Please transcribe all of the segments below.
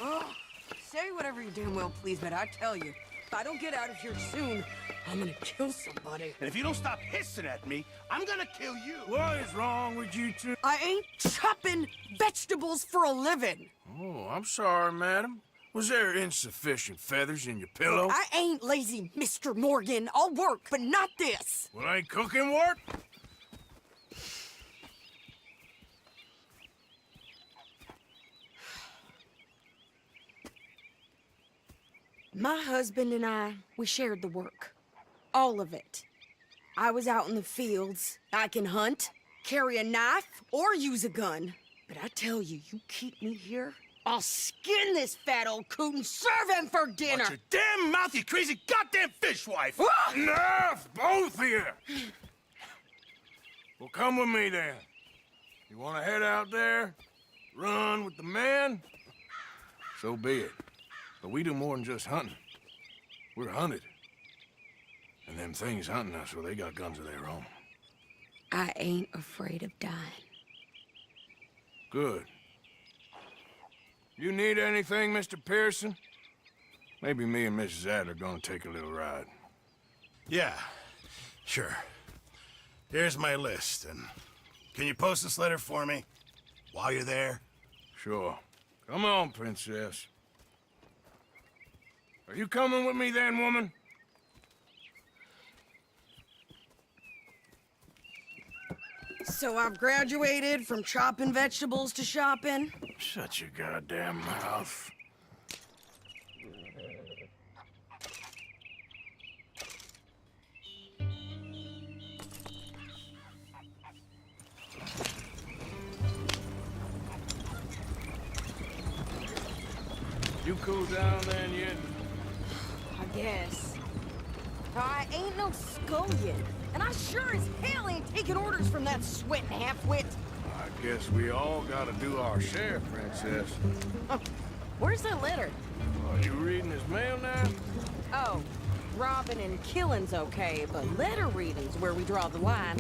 Oh, say whatever you damn well please, but I tell you, if I don't get out of here soon, I'm gonna kill somebody. And if you don't stop hissing at me, I'm gonna kill you. What is wrong with you two? I ain't chopping vegetables for a living. Oh, I'm sorry, madam. Was there insufficient feathers in your pillow? I ain't lazy, Mr. Morgan. I'll work, but not this. Well, ain't cooking work? My husband and I, we shared the work. All of it. I was out in the fields. I can hunt, carry a knife, or use a gun. But I tell you, you keep me here, I'll skin this fat old coot and serve him for dinner! Watch your damn mouth, you crazy goddamn fishwife! Enough, both of you! Well, come with me, then. You want to head out there, run with the men? So be it. But we do more than just hunting. We're hunted. And them things hunting us, well, they got guns of their own. I ain't afraid of dying. Good. You need anything, Mr. Pearson? Maybe me and Mrs. Adler are gonna take a little ride. Yeah, sure. Here's my list, and can you post this letter for me while you're there? Sure. Come on, Princess. Are you coming with me then, woman? So I've graduated from chopping vegetables to shopping? Shut your goddamn mouth. You cool down then yet? I guess. I ain't no scullion, and I sure as hell ain't taking orders from that sweating half-wit. I guess we all gotta do our share, Princess. Where's that letter? Are you reading his mail now? Oh, robbing and killing's okay, but letter reading's where we draw the line.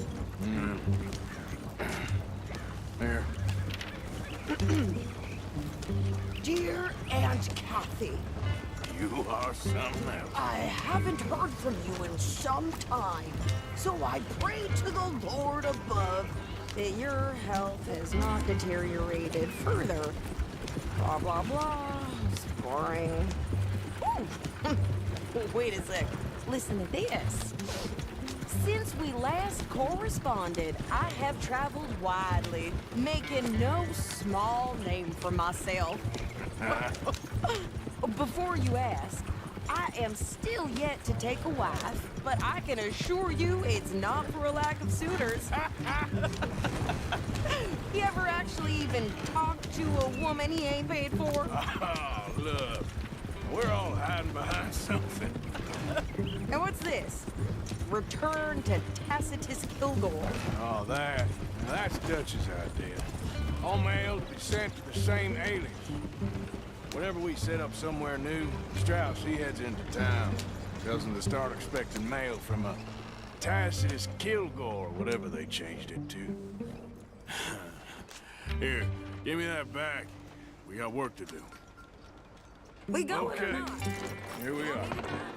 Here. Dear Aunt Kathy, You are something else. I haven't heard from you in some time, so I pray to the Lord above that your health has not deteriorated further. Blah, blah, blah. Boring. Ooh. Wait a sec. Listen to this. Since we last corresponded, I have traveled widely, making no small name for myself. Before you ask, I am still yet to take a wife, but I can assure you it's not for a lack of suitors. You ever actually even talked to a woman he ain't paid for? Oh, look. We're all hiding behind something. And what's this? Return to Tacitus Kilgore. Oh, that's Dutch's idea. All mail to be sent to the same alias. Whenever we set up somewhere new, Strauss, he heads into town. Tells them to start expecting mail from a Tacitus Kilgore, whatever they changed it to. Here, give me that back. We got work to do. We going or Okay, not? here we are.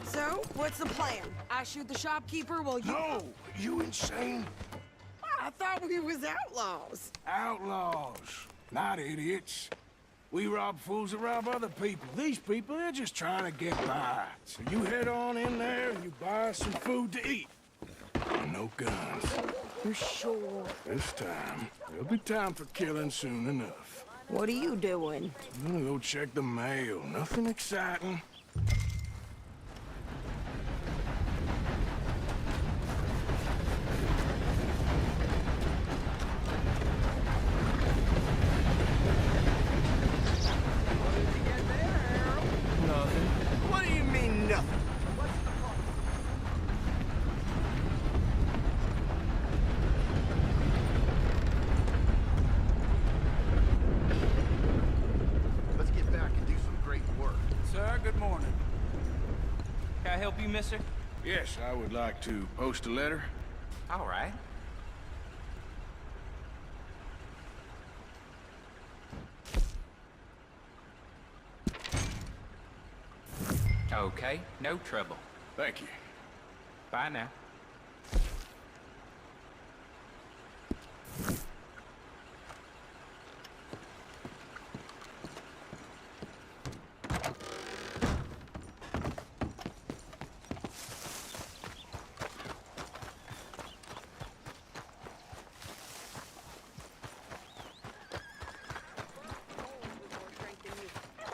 So, what's the plan? I shoot the shopkeeper while you... No, you insane? I thought we was outlaws. Outlaws, not idiots. We rob fools that rob other people. These people, they're just trying to get by. So you head on in there and you buy some food to eat. And no guns. You sure? This time, there'll be time for killing soon enough. What are you doing? I'm gonna go check the mail. Nothing exciting. Nothing. What do you mean, nothing? Let's get back and do some great work. Sir, good morning. Can I help you, mister? Yes, I would like to post a letter. All right. Okay, no trouble. Thank you. Bye now.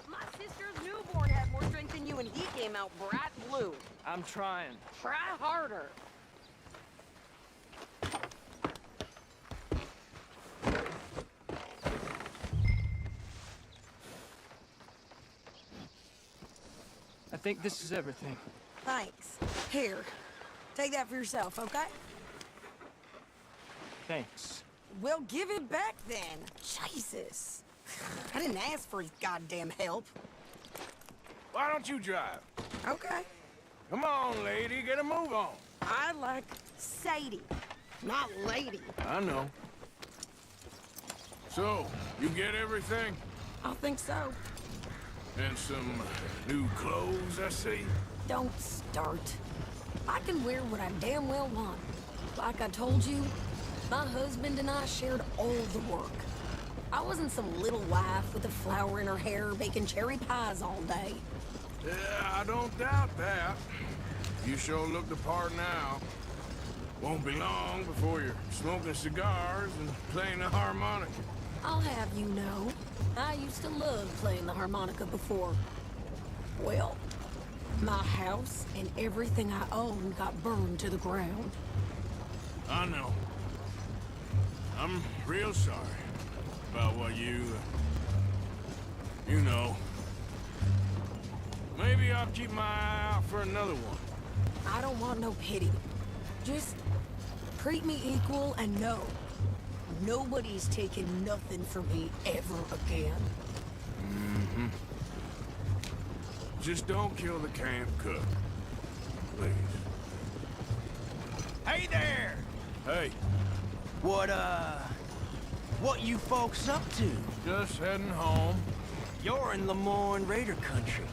My sister's newborn had more strength than you, and he came out bright blue. I'm trying. Try harder. I think this is everything. Thanks. Here, take that for yourself, okay? Thanks. Well, give it back then. Jesus. I didn't ask for his goddamn help. Why don't you drive? Okay. Come on, lady, get a move on. I like Sadie, not lady. I know. So, you get everything? I think so. And some new clothes, I see? Don't start. I can wear what I damn well want. Like I told you, my husband and I shared all the work. I wasn't some little wife with a flower in her hair baking cherry pies all day. Yeah, I don't doubt that. You sure look the part now. Won't be long before you're smoking cigars and playing the harmonica. I'll have you know, I used to love playing the harmonica before. Well, my house and everything I owned got burned to the ground. I know. I'm real sorry about what you know. Maybe I'll keep my eye out for another one. I don't want no pity. Just treat me equal and know nobody's taking nothing from me ever again. Mm-hmm. Just don't kill the camp cook. Please. Hey there! Hey, What you folks up to? just heading home. You're in Lemoyne Raider country.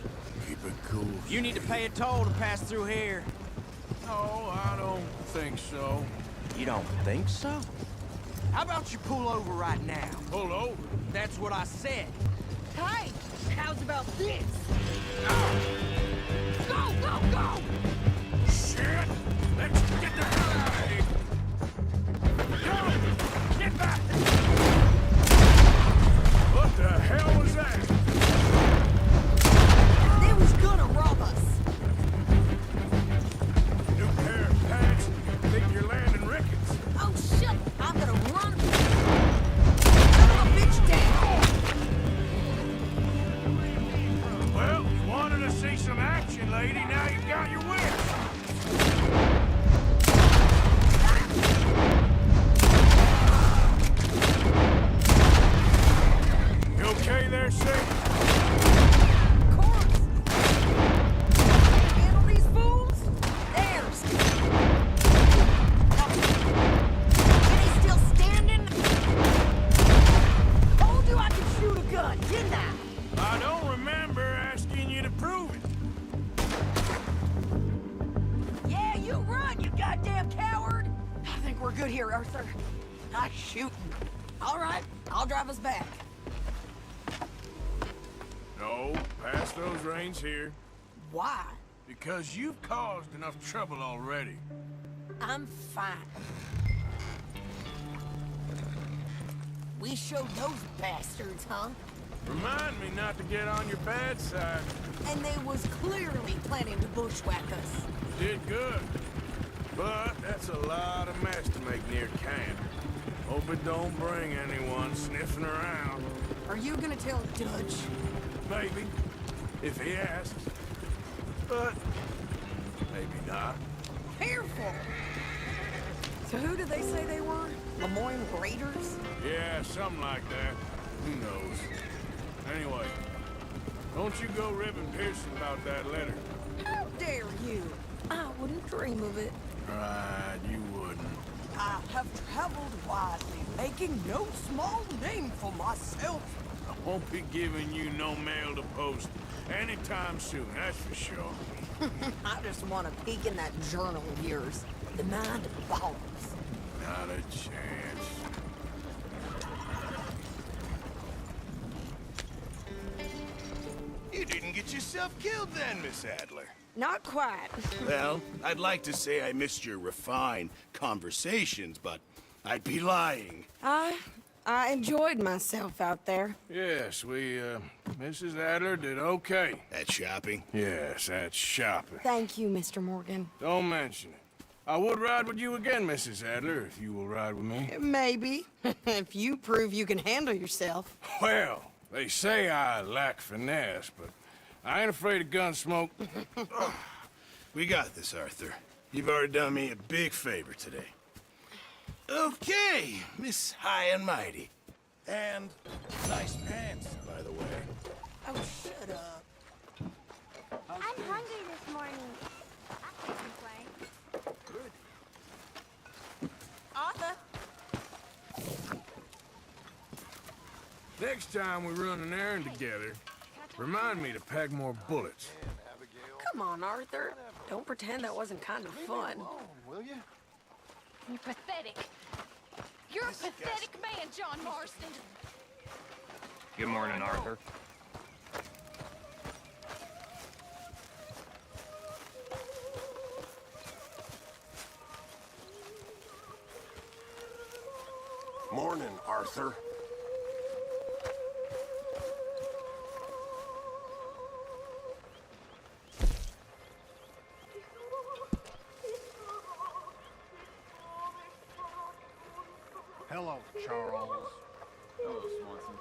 Keep it cool. You need to pay a toll to pass through here. No, I don't think so. You don't think so? How about you pull over right now? Pull over. That's what I said. Hey, how's about this? Go, go, go! Shit! Let's get the hell out of here! Go! Get back! What the hell was that? They was gonna rob us. New pair of pants? Think you're landing Ricketts? Oh, shit! I'm gonna run. Son of a bitch down. Well, you wanted to see some action, lady. Now you've got your wish. You okay there, Sadie? Corpse. Handle these fools? Theirs. Is he still standing? Told you I could shoot a gun, didn't I? I don't remember asking you to prove it. Yeah, you run, you goddamn coward! I think we're good here, Arthur. Nice shooting. All right, I'll drive us back. No, pass those reins here. Why? Because you've caused enough trouble already. I'm fine. We showed those bastards, huh? Remind me not to get on your bad side. And they was clearly planning to bushwhack us. Did good. But that's a lot of mess to make near camp. Hope it don't bring anyone sniffing around. Are you gonna tell Dutch? Maybe, if he asks. But maybe not. Careful! So who did they say they were? Lemoyne Raiders? Yeah, something like that. Who knows? Anyway, don't you go ribbon piercing about that letter. How dare you? I wouldn't dream of it. Right, you wouldn't. I have traveled widely, making no small name for myself. Won't be giving you no mail to post anytime soon, that's for sure. I just want a peek in that journal of yours. The mind boggles. Not a chance. You didn't get yourself killed then, Miss Adler. Not quite. Well, I'd like to say I missed your refined conversations, but I'd be lying. I enjoyed myself out there. Yes, Mrs. Adler did okay. At shopping? Yes, that's shopping. Thank you, Mr. Morgan. Don't mention it. I would ride with you again, Mrs. Adler, if you will ride with me. Maybe. If you prove you can handle yourself. Well, they say I lack finesse, but I ain't afraid of gun smoke. We got this, Arthur. You've already done me a big favor today. Okay, Miss High and Mighty. And nice pants, by the way. Oh, shut up. I'm hungry this morning. I can't complain. Arthur. Next time we run an errand together, remind me to pack more bullets. Come on, Arthur. Don't pretend that wasn't kind of fun. You're pathetic. You're a pathetic man, John Marston. Good morning, Arthur. Morning, Arthur. Hello, Charles. Hello, Swanson.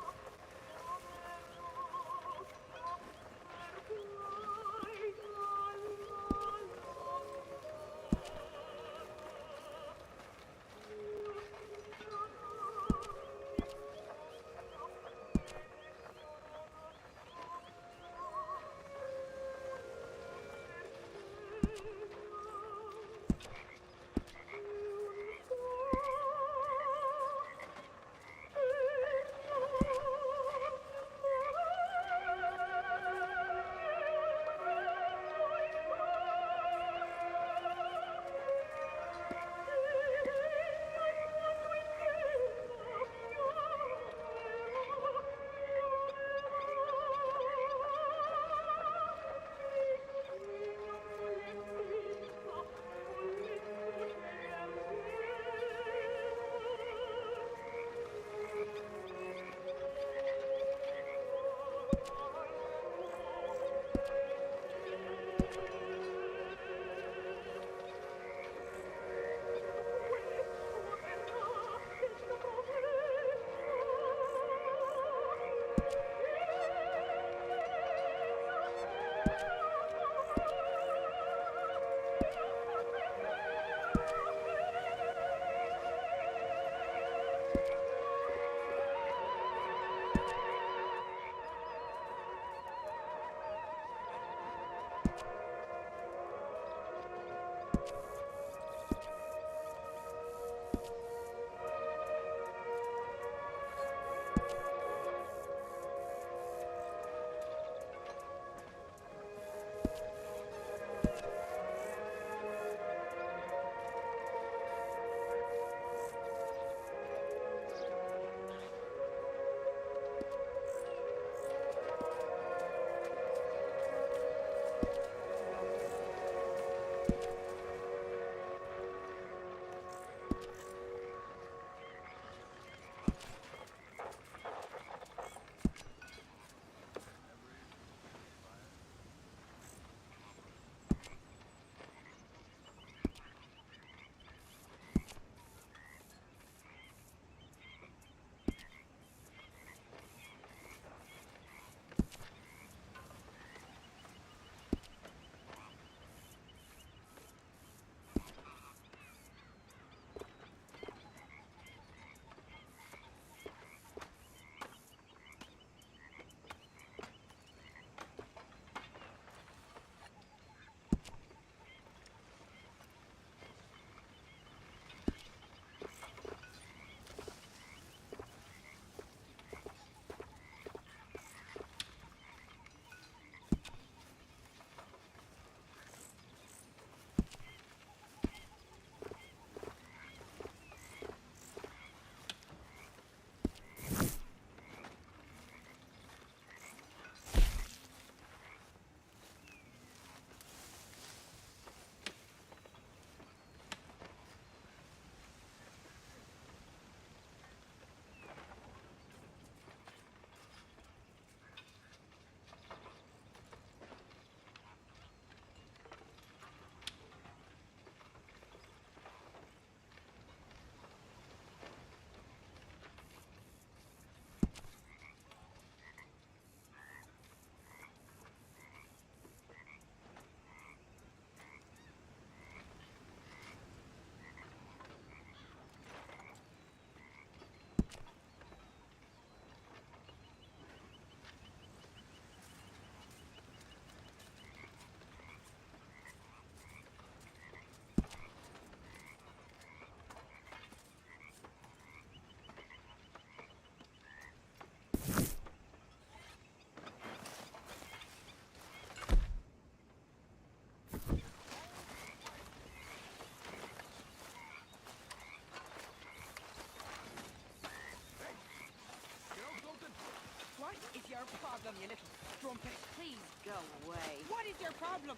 problem, you little strumpet? Please go away. What is your problem?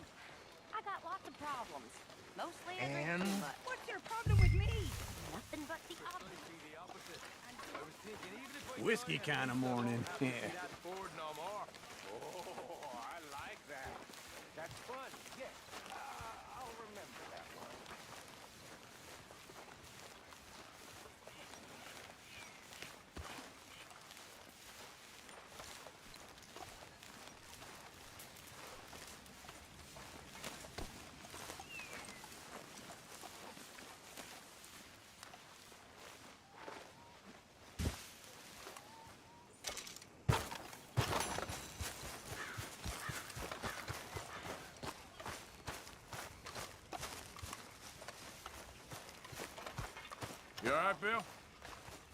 I got lots of problems. Mostly I drink And? too much. What's your problem with me? Nothing but the opposite. Whiskey kind of morning. Yeah. Oh, I like that. That's fun. Yes, I'll remember that one. You all right, Bill?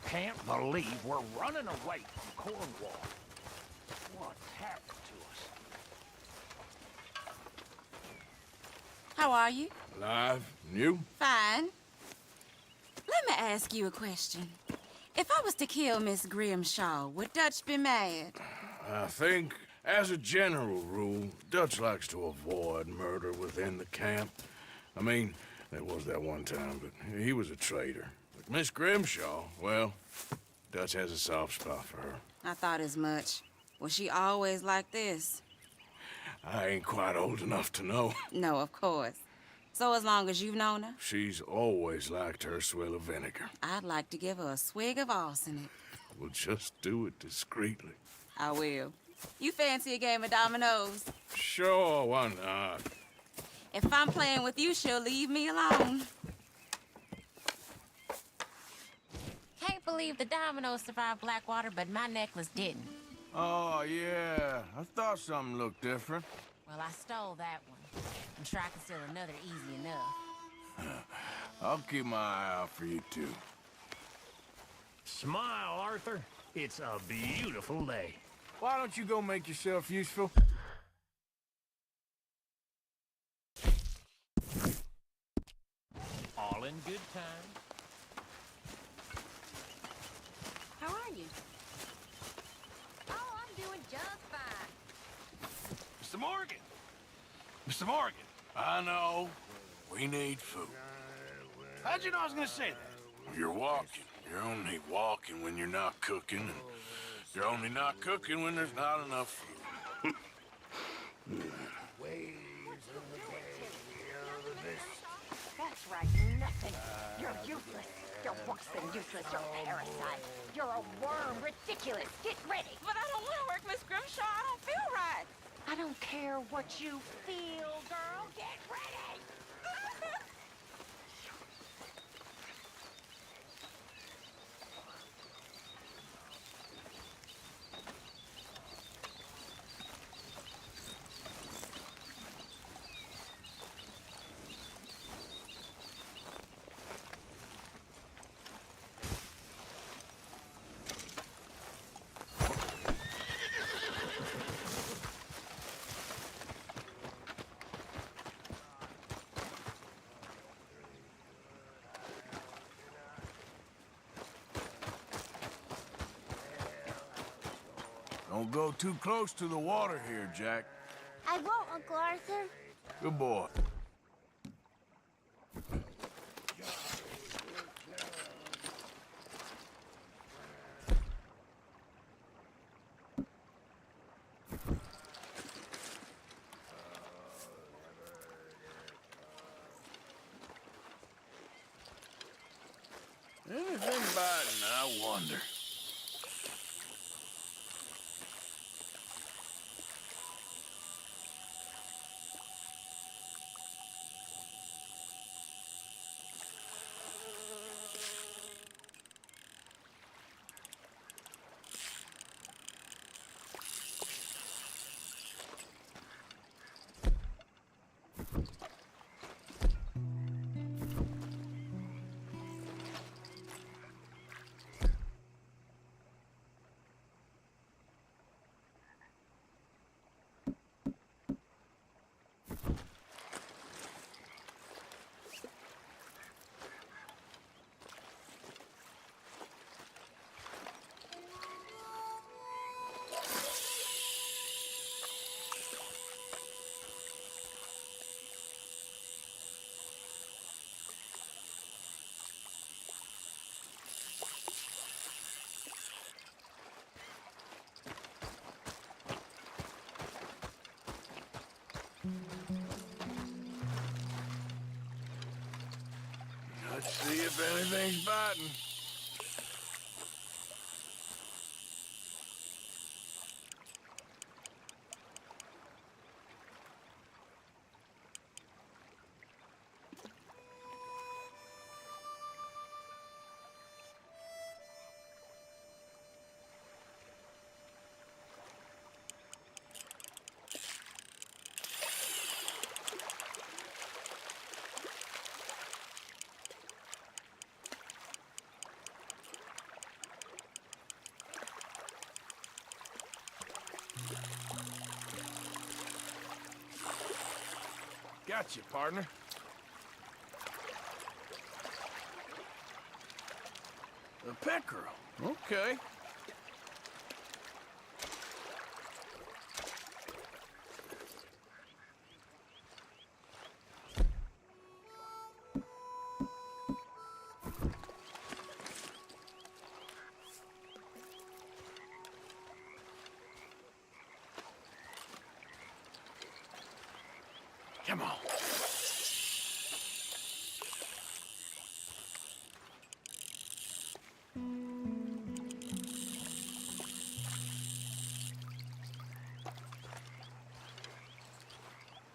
Can't believe we're running away from Cornwall. What's happened to us? How are you? Alive. And you? Fine. Let me ask you a question. If I was to kill Miss Grimshaw, would Dutch be mad? I think, as a general rule, Dutch likes to avoid murder within the camp. I mean, there was that one time, but he was a traitor. But Miss Grimshaw, well, Dutch has a soft spot for her. I thought as much. Was she always like this? I ain't quite old enough to know. No, of course. So as long as you've known her, She's always liked her swill of vinegar. I'd like to give her a swig of arsenic. We'll just do it discreetly. I will. You fancy a game of dominoes? Sure, why not? If I'm playing with you, she'll leave me alone. Can't believe the dominoes survived Blackwater, but my necklace didn't. Oh, yeah. I thought something looked different. Well, I stole that one. I'm sure I can steal another easy enough. I'll keep my eye out for you, too. Smile, Arthur. It's a beautiful day. Why don't you go make yourself useful? All in good time. How are you? Oh, I'm doing just fine. Mr. Morgan! Mr. Morgan! I know. We need food. How'd you know I was gonna say that? You're walking. You're only walking when you're not cooking, and you're only not cooking when there's not enough food. That's right, nothing. You're useless. You're worse than useless. You're a parasite. You're a worm. Ridiculous. Get ready. But I don't want to work, Miss Grimshaw. I don't feel right. I don't care what you feel, girl. Get ready. Don't go too close to the water here, Jack. I won't, Uncle Arthur. Good boy. Anything biting, I wonder. if anything's biting. Got you, partner. A peckerel. Okay. Come on.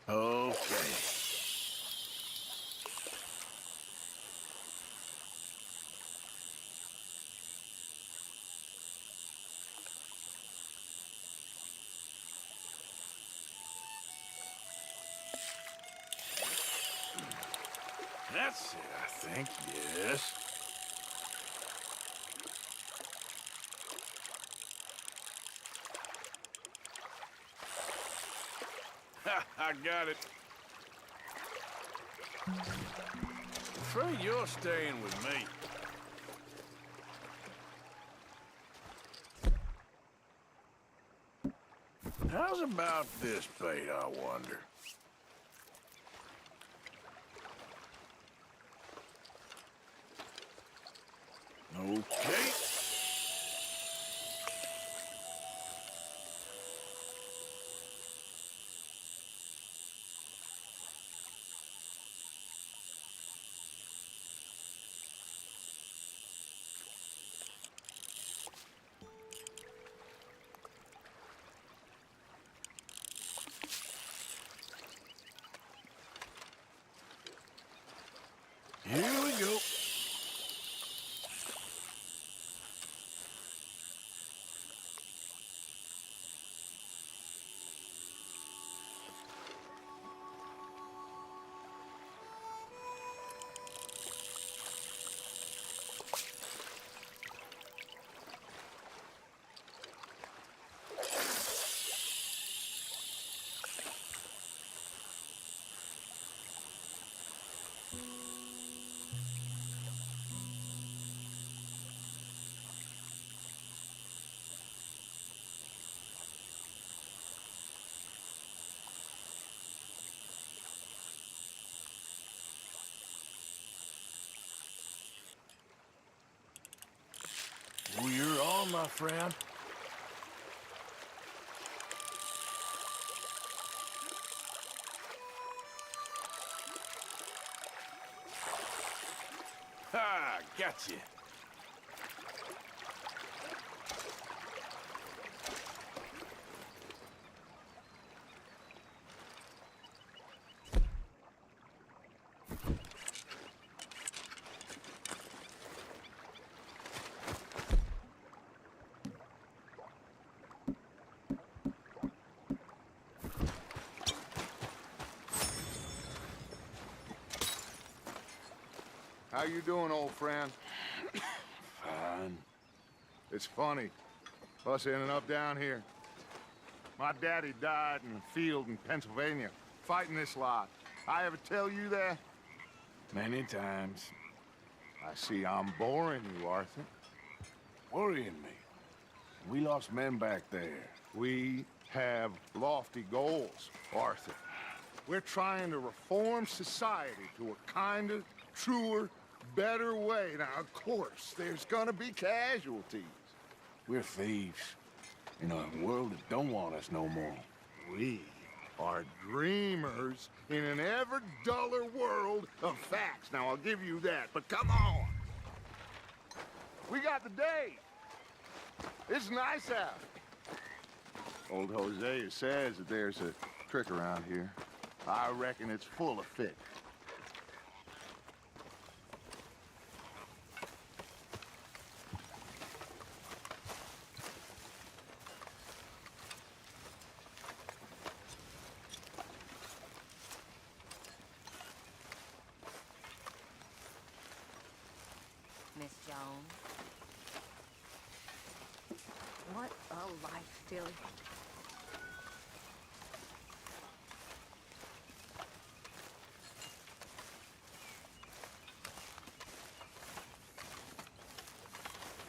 Okay. That's it, I think, yes. Ha, I got it. Afraid you're staying with me. How's about this bait, I wonder? Okay. Here we go. Well, you're on, my friend. Ha! Gotcha. How you doing, old friend? Fine. It's funny, us ending up down here. My daddy died in a field in Pennsylvania, fighting this lot. I ever tell you that? Many times. I see I'm boring you, Arthur. Worrying me. We lost men back there. We have lofty goals, Arthur. We're trying to reform society to a kinder, truer, better way. Now, of course, there's gonna be casualties. We're thieves. In a world that don't want us no more. We are dreamers in an ever duller world of facts. Now, I'll give you that, but come on. We got the day. It's nice out. Old Hosea says that there's a trick around here. I reckon it's full of fish. Miss Jones. What a life, Dilly.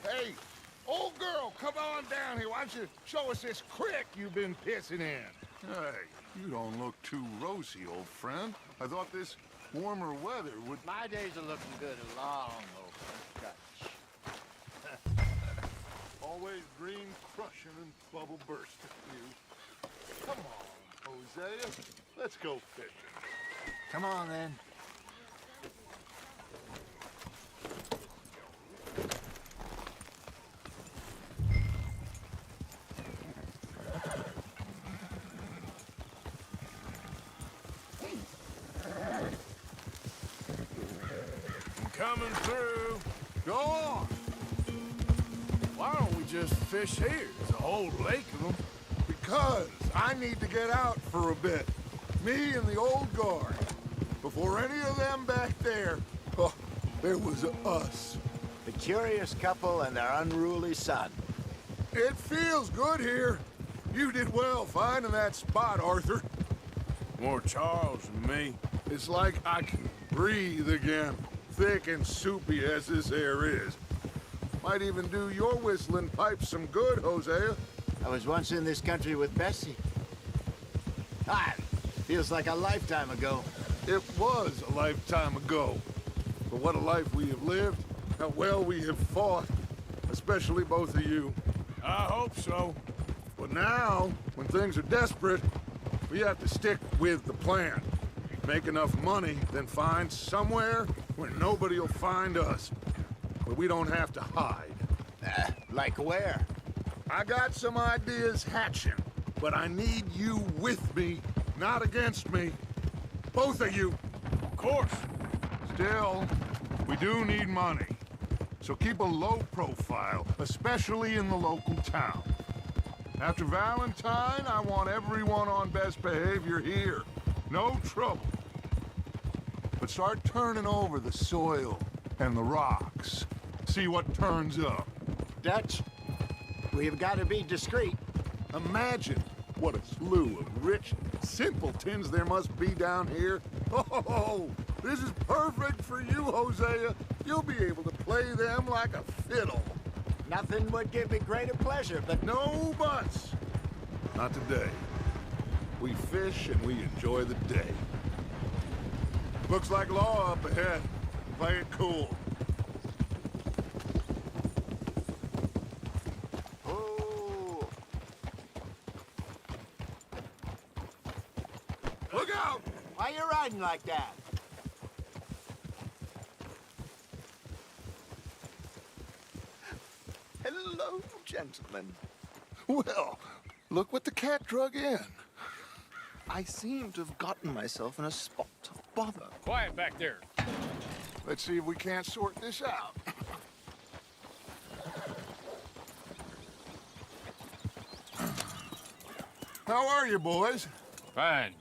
Hey, old girl, come on down here. Why don't you show us this creek you've been pissing in? Hey, you don't look too rosy, old friend. I thought this warmer weather would... My days are looking good along over the Dutch. Always green crushing and bubble bursting, you. Come on, Hosea. Let's go fishing. Come on, then. Coming through. Go on. Why don't we just fish here? There's a whole lake of them. Because I need to get out for a bit. Me and the old guard. Before any of them back there, oh, there was us. The curious couple and their unruly son. It feels good here. You did well finding that spot, Arthur. More Charles than me. It's like I can breathe again. Thick and soupy as this air is. Might even do your whistling pipes some good, Hosea. I was once in this country with Bessie. Ah, feels like a lifetime ago. It was a lifetime ago. But what a life we have lived. How well we have fought. Especially both of you. I hope so. But now, when things are desperate, we have to stick with the plan. Make enough money, then find somewhere where nobody will find us. Where we don't have to hide. Like where? I got some ideas hatching, but I need you with me, not against me. Both of you. Of course. Still, we do need money. So keep a low profile, especially in the local town. After Valentine, I want everyone on best behavior here. No trouble. But start turning over the soil and the rocks. See what turns up. Dutch, we've got to be discreet. Imagine what a slew of rich simpletons there must be down here. Oh, this is perfect for you, Hosea. You'll be able to play them like a fiddle. Nothing would give me greater pleasure, but... No buts. Not today. We fish and we enjoy the day. Looks like law up ahead. Play it cool. Oh. Look out! Why you riding like that? Hello, gentlemen. Well, look what the cat drug in. I seem to have gotten myself in a spot of bother. Quiet back there. Let's see if we can't sort this out. How are you, boys? Fine.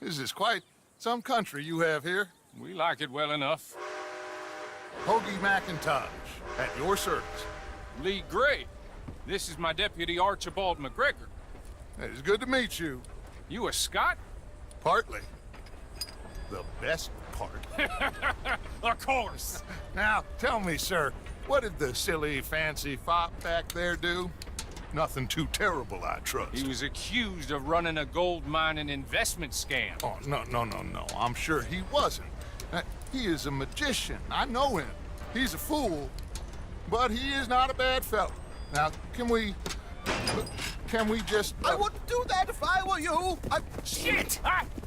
This is quite some country you have here. We like it well enough. Hoagie McIntosh, at your service. Lee Gray. This is my deputy Archibald McGregor. It's good to meet you. You a Scot? Partly. The best part. Of course. Now, tell me, sir, what did the silly, fancy fop back there do? Nothing too terrible, I trust. He was accused of running a gold mining investment scam. Oh, no. I'm sure he wasn't. He is a magician. I know him. He's a fool, but he is not a bad fellow. Now, can we just... I wouldn't do that if I were you. Shit!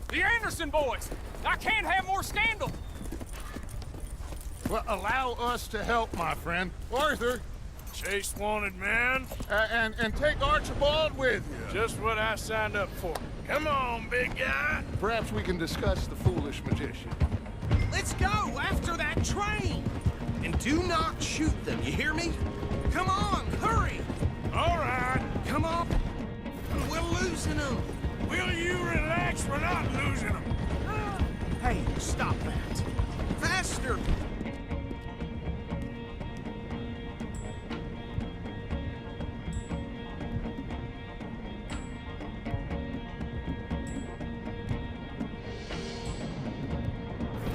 The Anderson boys! I can't have more scandal! Well, allow us to help, my friend. Arthur, Chase wanted man. and take Archibald with you. Just what I signed up for. Come on, big guy. Perhaps we can discuss the foolish magician. Let's go after that train! And do not shoot them, you hear me? Come on, hurry! All right. Come on! We're losing them! Will you relax? We're not losing them. Hey, stop that! Faster!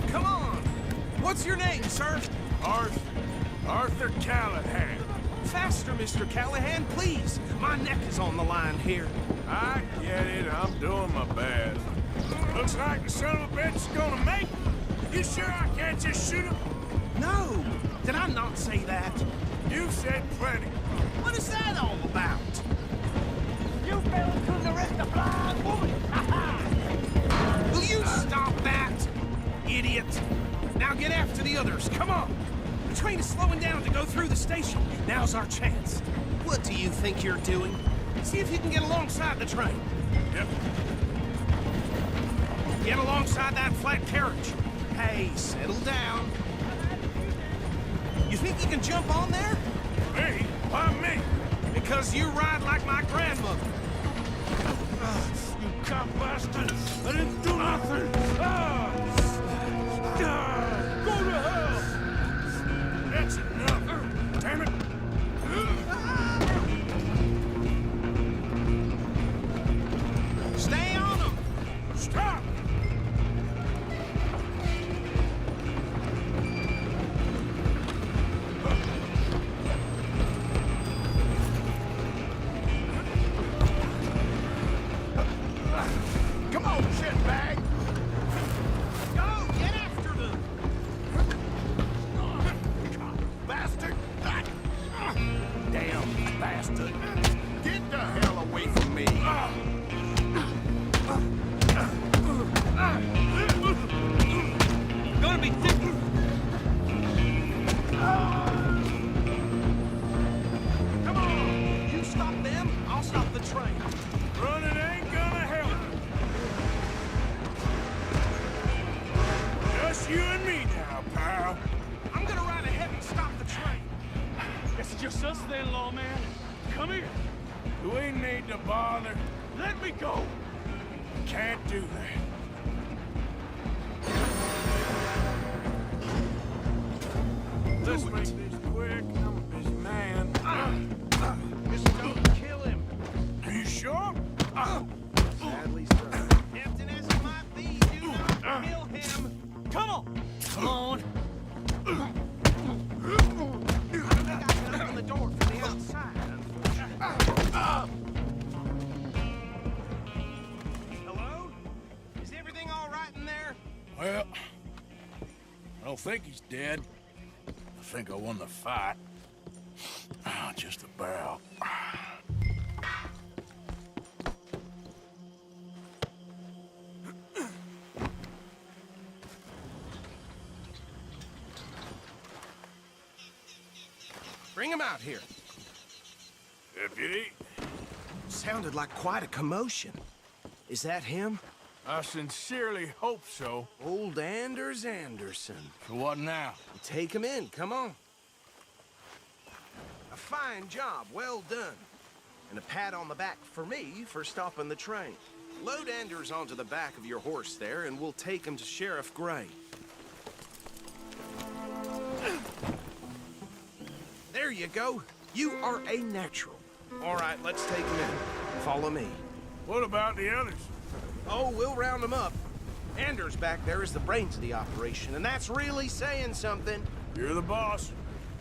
Come on! What's your name, sir? Arthur Callahan. Faster, Mr. Callahan, please! My neck is on the line here. I get it. I'm doing my best. Looks like the son of a bitch is gonna make it. You sure I can't just shoot him? No! Did I not say that? You said plenty. What is that all about? You fell to the rest of blind woman! Will you stop that, idiot? Now get after the others, come on! The train is slowing down to go through the station. Now's our chance. What do you think you're doing? See if you can get alongside the train. Yep. Get alongside that flat carriage. Hey, settle down. You think you can jump on there? Me? Why me? Because you ride like my grandmother. You cop bastard! I didn't do nothing! Go to hell! That's enough! Damn it! Stay on them! Stop! Come on, shitbag! Go! Get after them! Bastard! Damn bastard. Get the hell away from me! Gonna be thick. Come on! You stop them, I'll stop the train. Running ain't gonna help. Just you and me now, pal. I'm gonna ride ahead and stop the train. Guess it's just us then, lawman. Come here. Do we need to bother? Let me go. Can't do that. Let's make this quick. I'm a busy man. Just don't kill him. Are you sure? Sadly so. Tempting as it might be, do not kill him. Come on. Come on. I think I can open the door from the outside. Hello? Is everything all right in there? Well, I don't think he's dead. I think I won the fight. Just about. Bring him out here. Deputy, Sounded like quite a commotion. Is that him? I sincerely hope so. Old Anders Anderson. So what now? Take him in, come on. A fine job, well done. And a pat on the back for me for stopping the train. Load Anders onto the back of your horse there, and we'll take him to Sheriff Gray. There you go. You are a natural. All right, let's take him in. Follow me. What about the others? Oh, we'll round them up. Anders back there is the brains of the operation, and that's really saying something. You're the boss.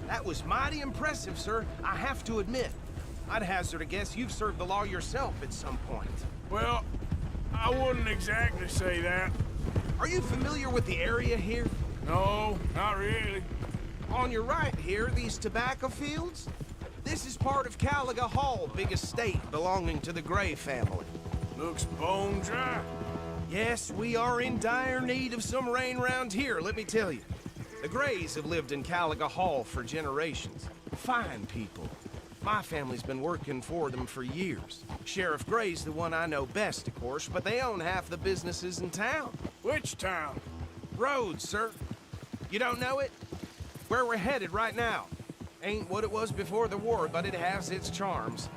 That was mighty impressive, sir. I have to admit. I'd hazard a guess you've served the law yourself at some point. Well, I wouldn't exactly say that. Are you familiar with the area here? No, not really. On your right here, these tobacco fields? This is part of Caliga Hall, big estate belonging to the Gray family. Looks bone dry. Yes, we are in dire need of some rain round here, let me tell you. The Grays have lived in Caliga Hall for generations. Fine people. My family's been working for them for years. Sheriff Gray's the one I know best, of course, but they own half the businesses in town. Which town? Rhodes, sir. You don't know it? Where we're headed right now. Ain't what it was before the war, but it has its charms.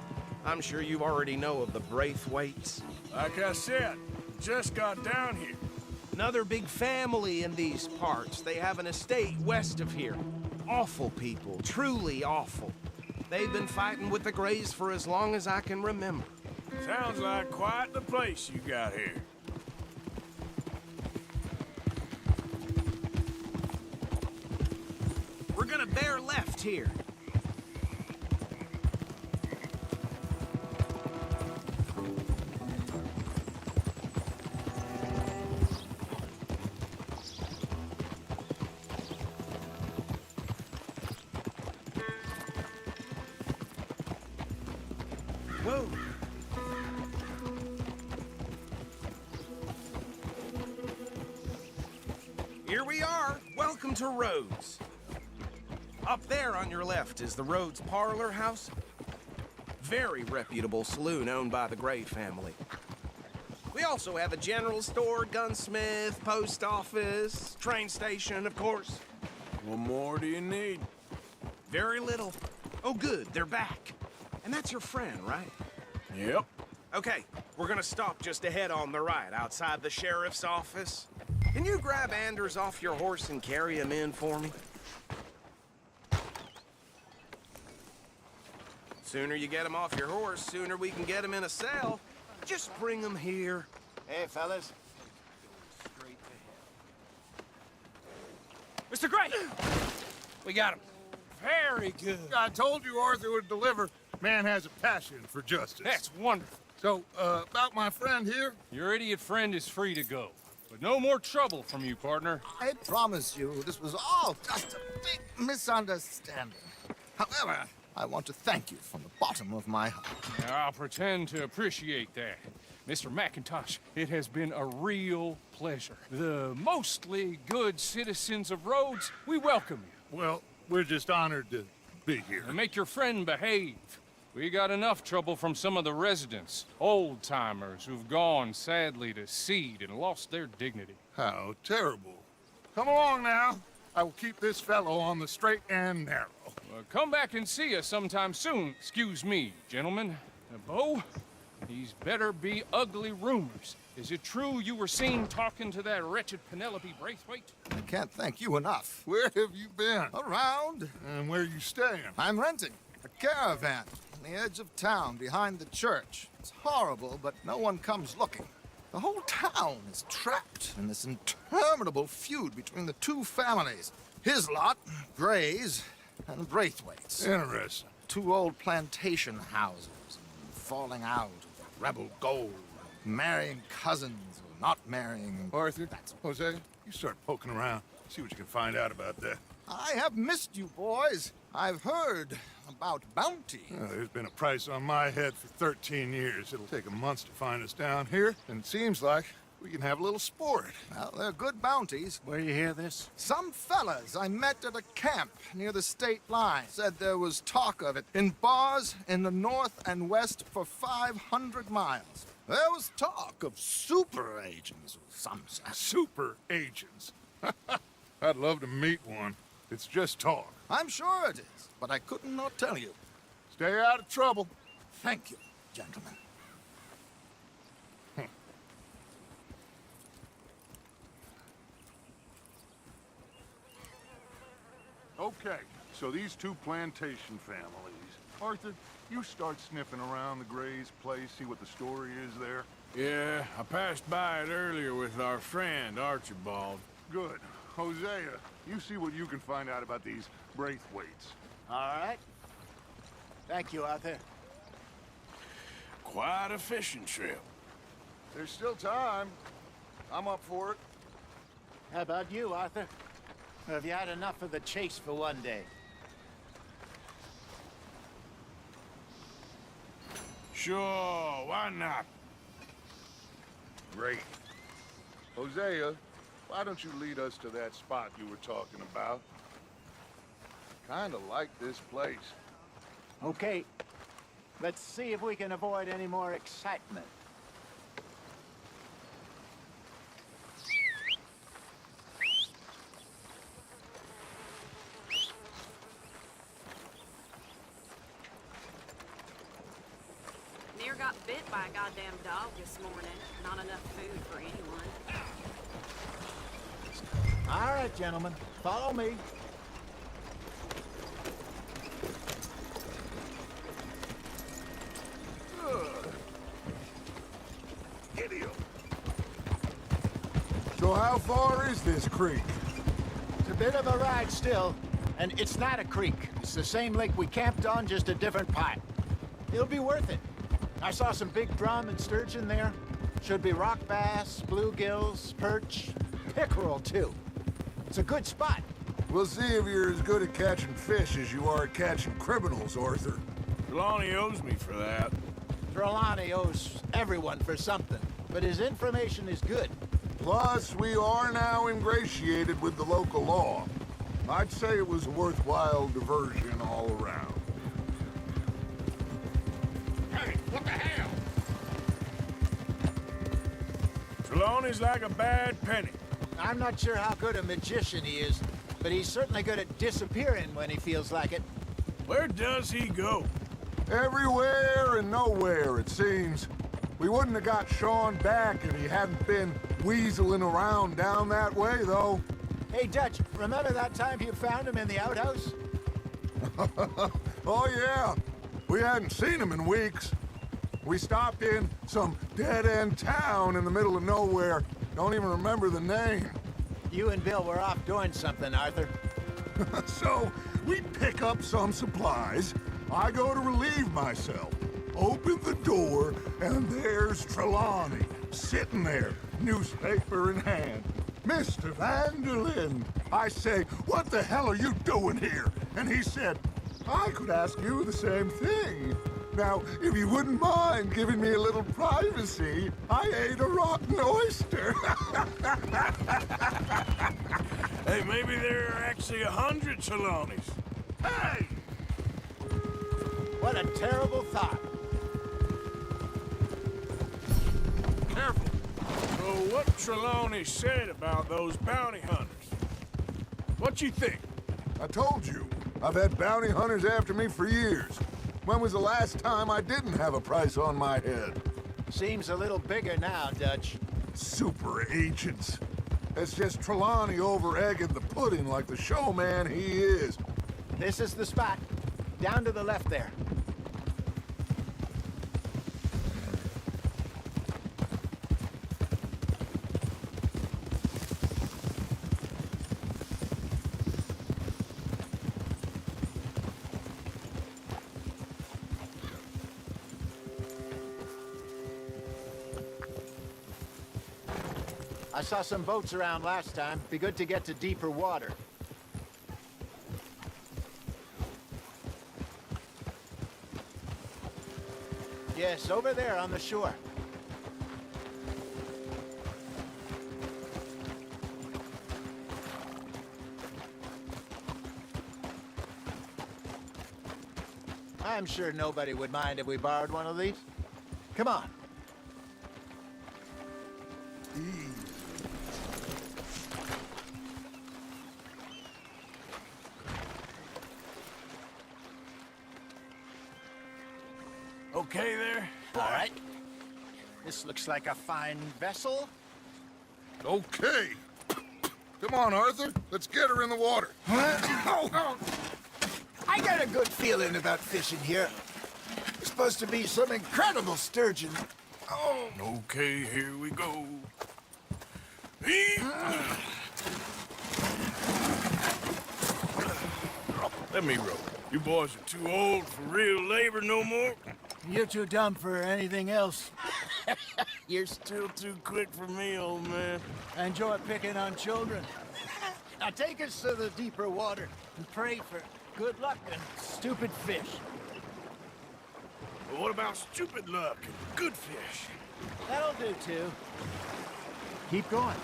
I'm sure you already know of the Braithwaites. Like I said, just got down here. Another big family in these parts. They have an estate west of here. Awful people, truly awful. They've been fighting with the Grays for as long as I can remember. Sounds like quite the place you got here. We're gonna bear left here. Whoa. Here we are. Welcome to Rhodes. Up there on your left is the Rhodes Parlor House. Very reputable saloon owned by the Gray family. We also have a general store, gunsmith, post office, train station, of course. What more do you need? Very little. Oh, good, they're back. And that's your friend, right? Yep. Okay, we're gonna stop just ahead on the right, outside the sheriff's office. Can you grab Anders off your horse and carry him in for me? Sooner you get him off your horse, sooner we can get him in a cell. Just bring him here. Hey, fellas. Mr. Gray! We got him. Very good. I told you Arthur would deliver. Man has a passion for justice. That's wonderful. So, about my friend here? Your idiot friend is free to go. But no more trouble from you, partner. I promise you, this was all just a big misunderstanding. However, I want to thank you from the bottom of my heart. Now, I'll pretend to appreciate that. Mr. McIntosh, it has been a real pleasure. The mostly good citizens of Rhodes, we welcome you. Well, we're just honored to be here. And make your friend behave. We got enough trouble from some of the residents, old-timers who've gone, sadly, to seed and lost their dignity. How terrible. Come along now. I will keep this fellow on the straight and narrow. Come back and see us sometime soon. Excuse me, gentlemen. Bo, these better be ugly rumors. Is it true you were seen talking to that wretched Penelope Braithwaite? I can't thank you enough. Where have you been? Around. And where are you staying? I'm renting a caravan on the edge of town behind the church. It's horrible, but no one comes looking. The whole town is trapped in this interminable feud between the two families. His lot, Gray's, and Braithwaite's. Interesting. Two old plantation houses, falling out of the rebel gold, marrying cousins or not marrying. Arthur, Jose, you start poking around. See what you can find out about that. I have missed you, boys. I've heard about bounty. There's been a price on my head for 13 years. It'll take a month to find us down here, and it seems like we can have a little sport. Well, they're good bounties. Where you hear this? Some fellas I met at a camp near the state line said there was talk of it in bars in the north and west for 500 miles. There was talk of super agents of some sort. Super agents. I'd love to meet one. It's just talk. I'm sure it is, but I couldn't not tell you. Stay out of trouble. Thank you, gentlemen. Okay, so these two plantation families. Arthur, you start sniffing around the Gray's place, see what the story is there. Yeah, I passed by it earlier with our friend, Archibald. Good. Hosea, you see what you can find out about these Braithwaites. All right. Thank you, Arthur. Quite a fishing trip. There's still time. I'm up for it. How about you, Arthur? Or have you had enough of the chase for one day? Sure, why not? Great. Hosea, why don't you lead us to that spot you were talking about? Kinda like this place. Okay. Let's see if we can avoid any more excitement. Near got bit by a goddamn dog this morning. Not enough food for anyone. All right, gentlemen. Follow me. Idiot. So how far is this creek? It's a bit of a ride still, and it's not a creek. It's the same lake we camped on, just a different part. It'll be worth it. I saw some big drum and sturgeon there. Should be rock bass, bluegills, perch, pickerel too. It's a good spot. We'll see if you're as good at catching fish as you are at catching criminals, Arthur. Trelawney owes me for that. Trelawney owes everyone for something, but his information is good. Plus, we are now ingratiated with the local law. I'd say it was a worthwhile diversion all around. Hey, what the hell? Trelawney's like a bad penny. I'm not sure how good a magician he is, but he's certainly good at disappearing when he feels like it. Where does he go? Everywhere and nowhere, it seems. We wouldn't have got Sean back if he hadn't been weaseling around down that way, though. Hey, Dutch, remember that time you found him in the outhouse? Oh, yeah. We hadn't seen him in weeks. We stopped in some dead-end town in the middle of nowhere. Don't even remember the name. You and Bill were off doing something, Arthur. So, we pick up some supplies. I go to relieve myself. Open the door, and there's Trelawney, sitting there, newspaper in hand. Mr. Vanderlyn. I say, what the hell are you doing here? And he said, I could ask you the same thing. Now, if you wouldn't mind giving me a little privacy, I ate a rotten oyster. Hey, maybe there are actually 100 Trelawneys. Hey! What a terrible thought. Careful. So what Trelawney said about those bounty hunters? What you think? I told you, I've had bounty hunters after me for years. When was the last time I didn't have a price on my head? Seems a little bigger now, Dutch. Super agents. It's just Trelawney over-egging the pudding like the showman he is. This is the spot. Down to the left there. I saw some boats around last time. Be good to get to deeper water. Yes, over there on the shore. I'm sure nobody would mind if we borrowed one of these. Come on. Okay there? All right. This looks like a fine vessel. Okay. Come on, Arthur. Let's get her in the water. Oh. I got a good feeling about fishing here. It's supposed to be some incredible sturgeon. Oh. Okay, here we go. Let me row. You boys are too old for real labor no more. You're too dumb for anything else. You're still too quick for me, old man. I enjoy picking on children. Now take us to the deeper water and pray for good luck and stupid fish. But what about stupid luck and good fish? That'll do, too. Keep going.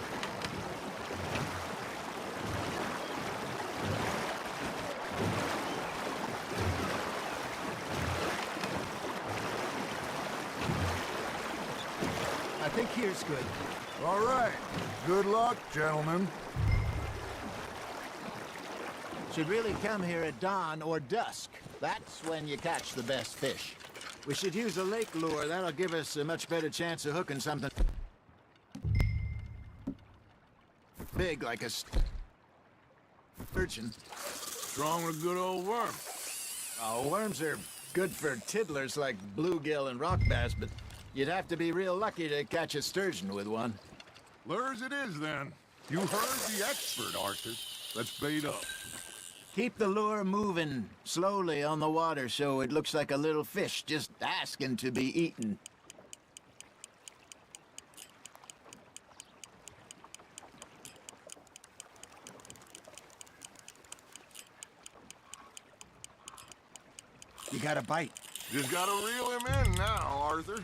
I think here's good. All right. Good luck, gentlemen. Should really come here at dawn or dusk. That's when you catch the best fish. We should use a lake lure. That'll give us a much better chance of hooking something big like a sturgeon. What's wrong with a good old worm? Oh, worms are good for tiddlers like bluegill and rock bass, but you'd have to be real lucky to catch a sturgeon with one. Lures it is, then. You heard the expert, Arthur. Let's bait up. Keep the lure moving slowly on the water so it looks like a little fish just asking to be eaten. You got a bite. Just gotta reel him in now, Arthur.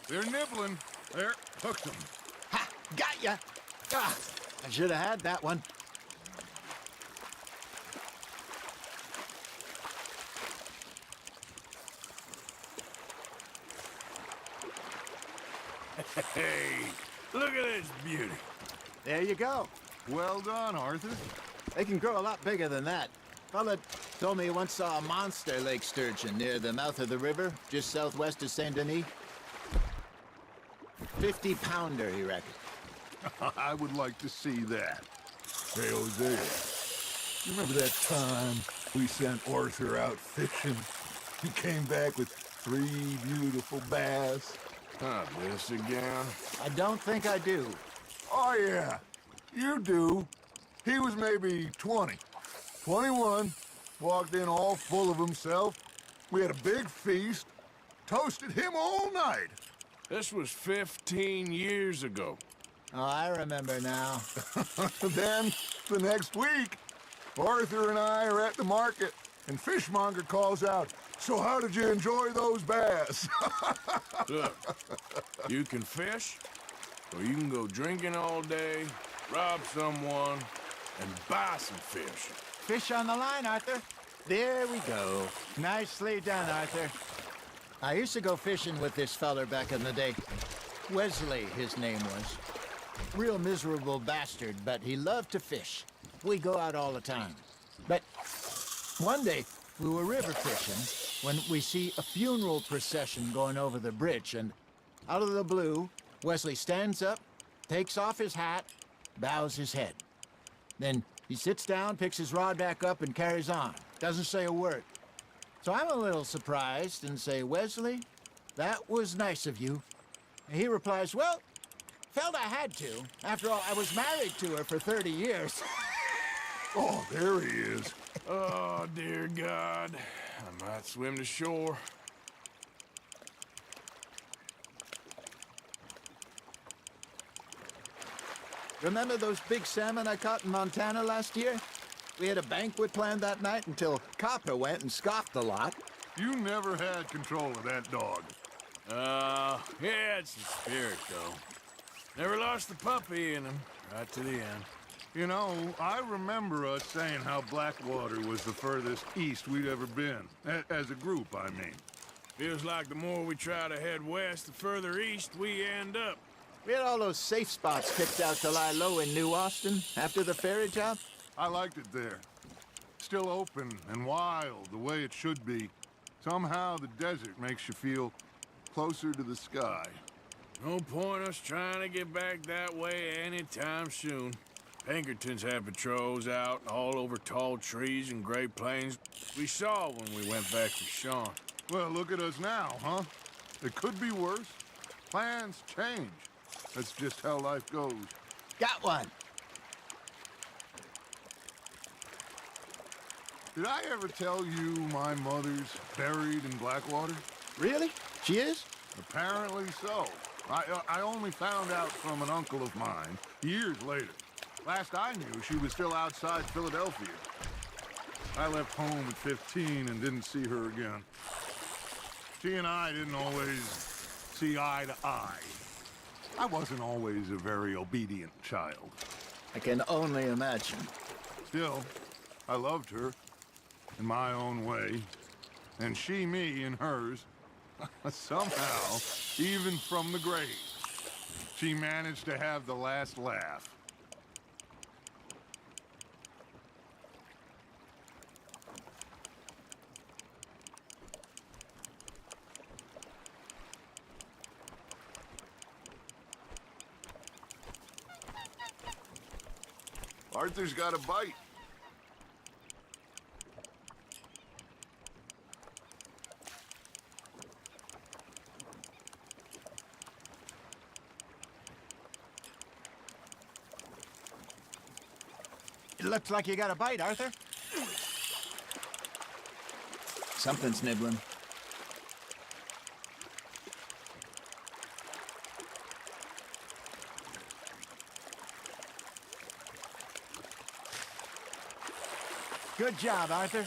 They're nibbling. There, hooked them. Ha! Got ya! Ah, I should have had that one. Hey, look at this beauty. There you go. Well done, Arthur. They can grow a lot bigger than that. Fella told me he once saw a monster lake sturgeon near the mouth of the river, just southwest of Saint Denis. 50-pounder, he reckoned. I would like to see that. Hey, Hosea, you remember that time we sent Arthur out fishing? He came back with 3 beautiful bass. This again? I don't think I do. Oh, yeah. You do. He was maybe 20. 21. Walked in all full of himself. We had a big feast. Toasted him all night. This was 15 years ago. Oh, I remember now. Then, the next week, Arthur and I are at the market, and Fishmonger calls out, "So how did you enjoy those bass?" Look, you can fish, or you can go drinking all day, rob someone, and buy some fish. Fish on the line, Arthur. There we go. Nicely done, Arthur. I used to go fishing with this feller back in the day. Wesley, his name was. Real miserable bastard, but he loved to fish. We go out all the time. But one day, we were river fishing when we see a funeral procession going over the bridge, and out of the blue, Wesley stands up, takes off his hat, bows his head. Then he sits down, picks his rod back up, and carries on. Doesn't say a word. So I'm a little surprised and say, "Wesley, that was nice of you." And he replies, "Well, felt I had to. After all, I was married to her for 30 years. Oh, there he is. Oh, dear God. I might swim to shore. Remember those big salmon I caught in Montana last year? We had a banquet planned that night until Copper went and scoffed a lot. You never had control of that dog. He had some spirit, though. Never lost the puppy in him, right to the end. You know, I remember us saying how Blackwater was the furthest east we'd ever been. As a group, I mean. Feels like the more we try to head west, the further east we end up. We had all those safe spots picked out to lie low in New Austin after the ferry job. I liked it there. Still open and wild, the way it should be. Somehow the desert makes you feel closer to the sky. No point us trying to get back that way anytime soon. Pinkertons had patrols out all over tall trees and Great Plains. We saw when we went back to Sean. Well, look at us now, huh? It could be worse. Plans change. That's just how life goes. Got one. Did I ever tell you my mother's buried in Blackwater? Really? She is? Apparently so. I only found out from an uncle of mine years later. Last I knew, she was still outside Philadelphia. I left home at 15 and didn't see her again. She and I didn't always see eye to eye. I wasn't always a very obedient child. I can only imagine. Still, I loved her in my own way. and she me in hers. Somehow, even from the grave, she managed to have the last laugh. Arthur's got a bite. It looks like you got a bite, Arthur. Something's nibbling. Good job, Arthur.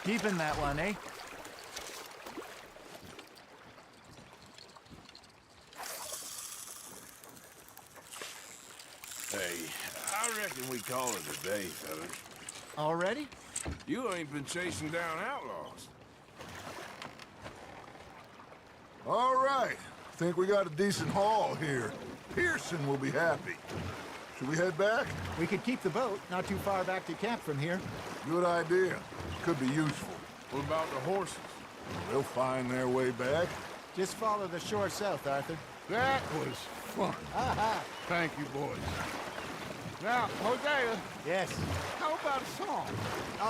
Keeping that one, eh? Hey, I reckon we call it a day, fellas. Already? You ain't been chasing down outlaws. All right. Think we got a decent haul here. Pearson will be happy. Should we head back? We could keep the boat, not too far back to camp from here. Good idea. Could be useful. What about the horses? They'll find their way back. Just follow the shore south, Arthur. That was fun. Aha! Thank you, boys. Now, Hosea, Yes. how about a song?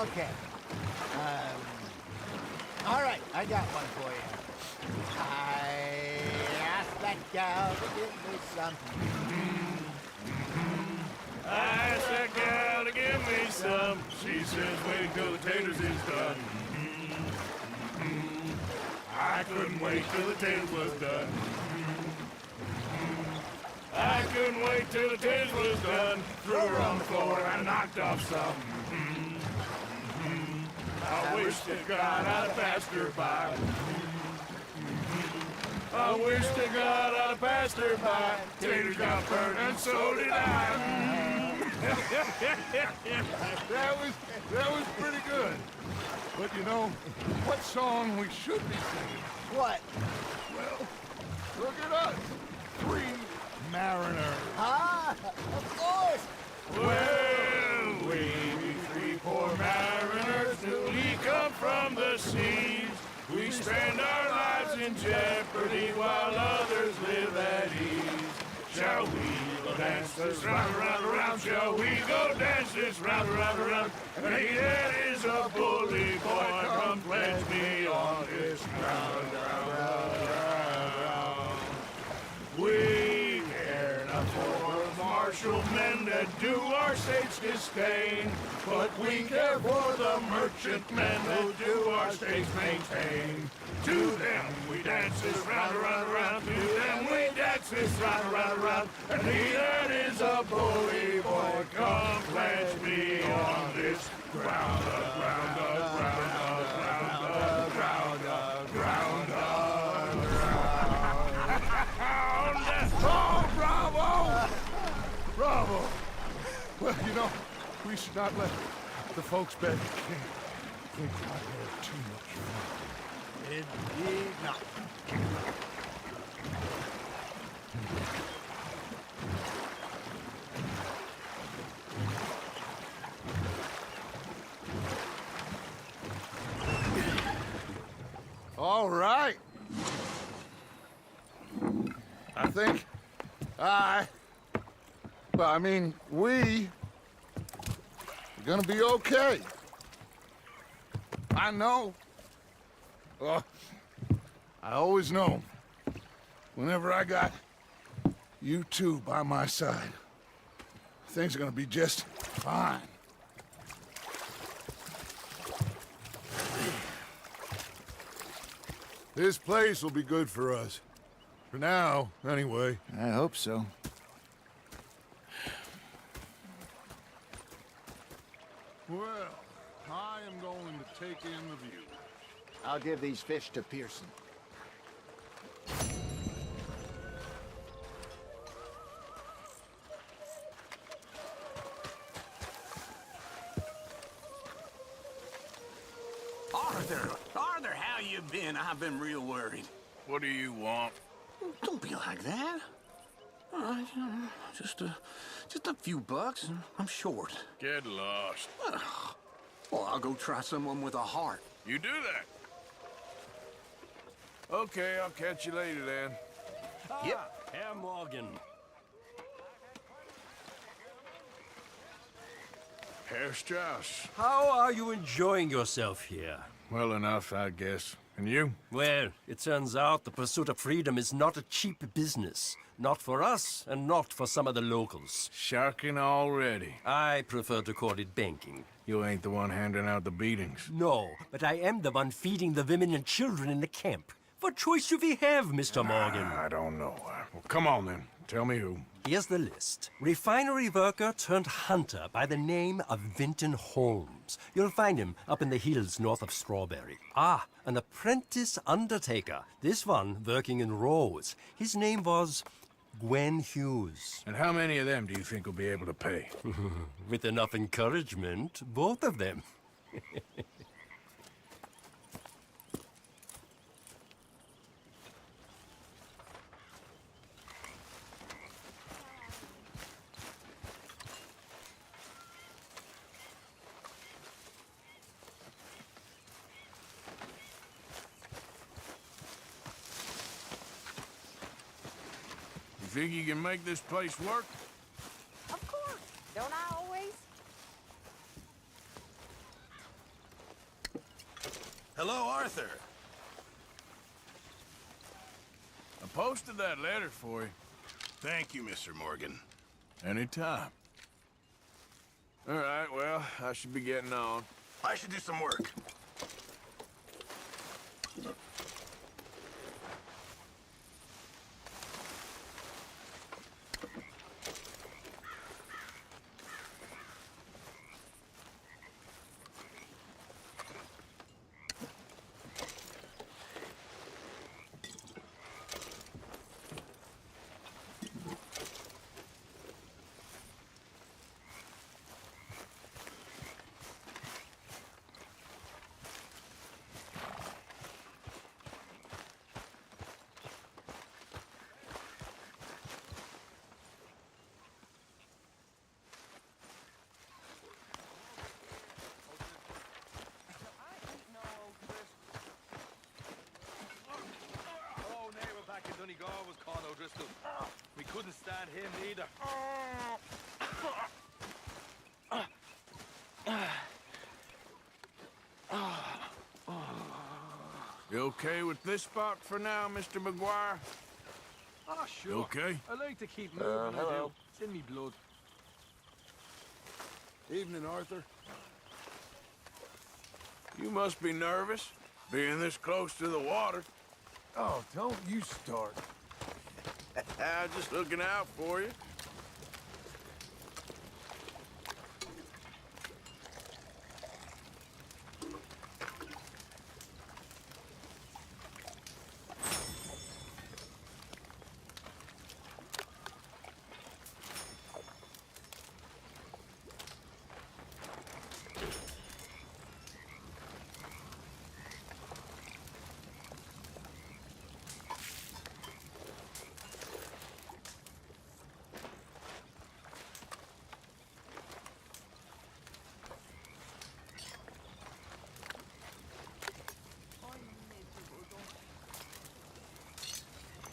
Okay. All right, I got one for you. I asked that gal to give me some. I asked that gal to give me some. She says, wait till the taters is done. I couldn't wait till the taters was done. I couldn't wait till the taters was done. Threw her on the floor and knocked off some. I wish to God I'd passed her by. I wish to God I'd passed her by. Taters got burned and so did I. That was pretty good. But you know, what song we should be singing? What? Well, look at us. 3 mariners. Ah, of course. Well, we be 3 poor mariners newly come from the seas. We spend our lives in jeopardy while others live at ease. Shall we go dance this round, around, around? Shall we go dance this round, around, around? Hey, that is a bully boy. Come pledge me on this ground, ground. We care not for martial men that do our state's disdain, but we care for the merchantmen who do our state's maintain. To them we dance this round, around, around. To them we dance this round, around, around. And he that is a bully boy, come pledge me on this ground, ground, ground, ground, ground, ground, ground. Oh, bravo! Bravo! Well, you know, we should not let the folks back at camp think I had too much fun. Indeed not. All right. I think we are gonna be okay. I know. I always know. Whenever I got you two by my side, things are gonna be just fine. This place will be good for us. For now, anyway. I hope so. Well, I am going to take in the view. I'll give these fish to Pearson. Arthur, how you been? I've been real worried. What do you want? Don't be like that. Just a few bucks, and I'm short. Get lost. Well, I'll go try someone with a heart. You do that. Okay, I'll catch you later then. Yep. Herr Morgan. Herr Strauss. How are you enjoying yourself here? Well enough, I guess. And you? Well, it turns out the pursuit of freedom is not a cheap business. Not for us, and not for some of the locals. Sharking already. I prefer to call it banking. You ain't the one handing out the beatings. No, but I am the one feeding the women and children in the camp. What choice do we have, Mr. Morgan? I don't know. Well, come on then. Tell me who. Here's the list. Refinery worker turned hunter by the name of Vinton Holmes. You'll find him up in the hills north of Strawberry. Ah, an apprentice undertaker. This one working in rows. His name was Gwen Hughes. And how many of them do you think will be able to pay? With enough encouragement, both of them. You think you can make this place work? Of course. Don't I always? Hello, Arthur. I posted that letter for you. Thank you, Mr. Morgan. Anytime. All right, well, I should be getting on. I should do some work. Was caught O'Driscoll. We couldn't stand him either. You okay with this spot for now, Mr. McGuire? Ah, sure. You okay? I like to keep moving, I do. It's in me blood. Evening, Arthur. You must be nervous, being this close to the water. Oh, don't you start. Just looking out for you.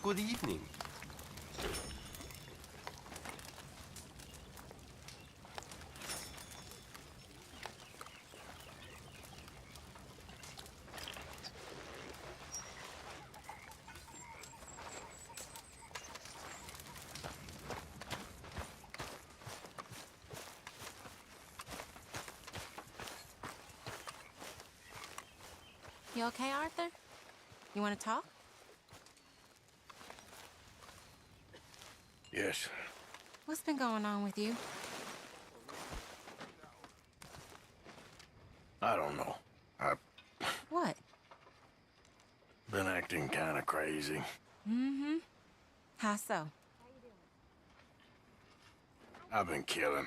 Good evening. You okay, Arthur? You want to talk? Yes. What's been going on with you? I don't know. I've What? been acting kind of crazy. Mm-hmm. How so? I've been killing.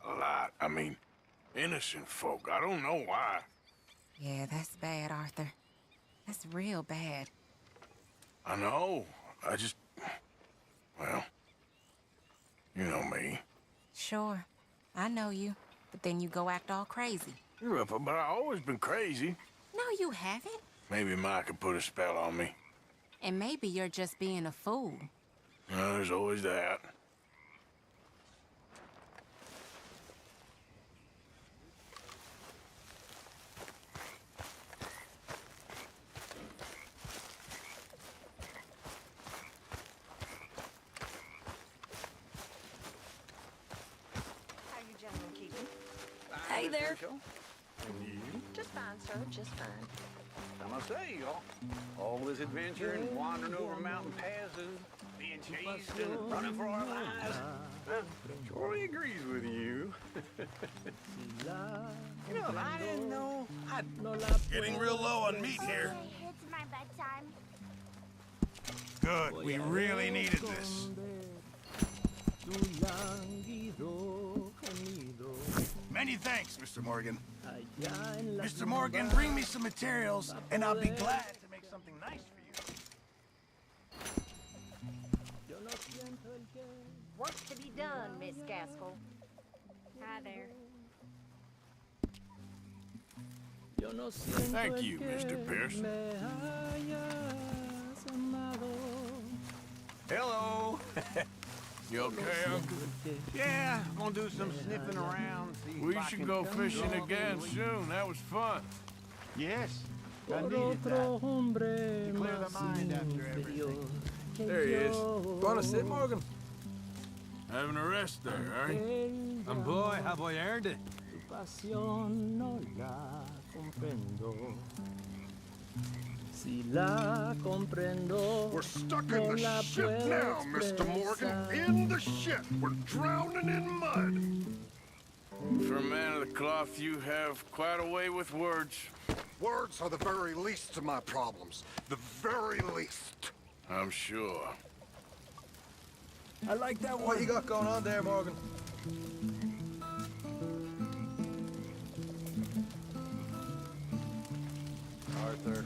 A lot. I mean, innocent folk. I don't know why. Yeah, that's bad, Arthur. That's real bad. I know. I just... Well... You know me. Sure, I know you. But then you go act all crazy. Yeah, but I've always been crazy. No, you haven't. Maybe Mike could put a spell on me. And maybe you're just being a fool. There's always that. How you gentlemen keeping? Hey there. Just fine, sir. Just fine. I must say, y'all, all this adventure and wandering over mountain passes, being chased and running for our lives, Troy agrees with you. You know, if I didn't know, I'd... Getting real low on meat here. It's my bedtime. Good. We really needed this. Many thanks, Mr. Morgan. Mr. Morgan, bring me some materials, and I'll be glad to make something nice for you. Work to be done, Miss Gaskell. Hi there. Thank you, Mr. Pearson. Hello. You okay, Uncle? Yeah, I'm gonna do some sniffing around. See We if I should can go come fishing along again with- soon. That was fun. Yes, I needed that. You clear the mind after everything. There he is. Want to sit, Morgan? Having a rest there, are you? And boy, have I earned it. We're stuck in the ship now, Mr. Morgan. In the ship. We're drowning in mud. For a man of the cloth, you have quite a way with words. Words are the very least of my problems. The very least. I'm sure. I like that one. What you got going on there, Morgan? Arthur.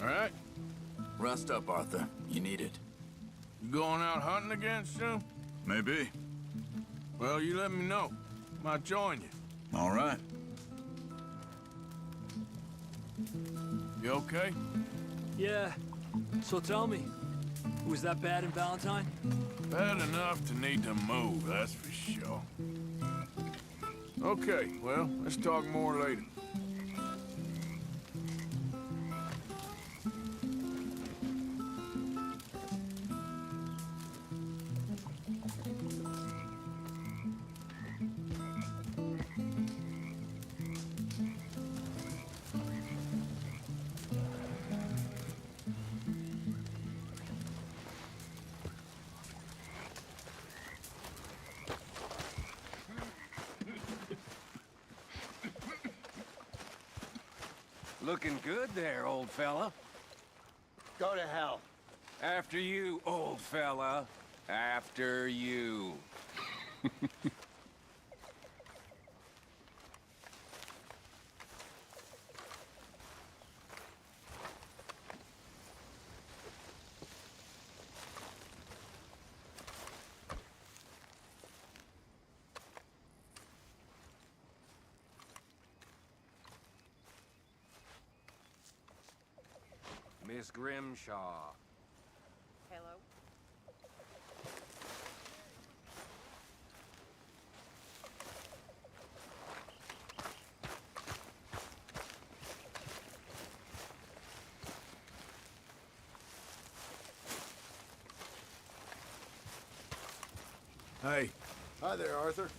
All right? Rest up, Arthur. You need it. You going out hunting again soon? Maybe. Well, you let me know. Might join you. All right. You okay? Yeah. So tell me, was that bad in Valentine? Bad enough to need to move, that's for sure. Okay, well, let's talk more later. Looking good there, old fella. Go to hell. After you, old fella. After you. Miss Grimshaw. Hello? Hey. Hi there, Arthur.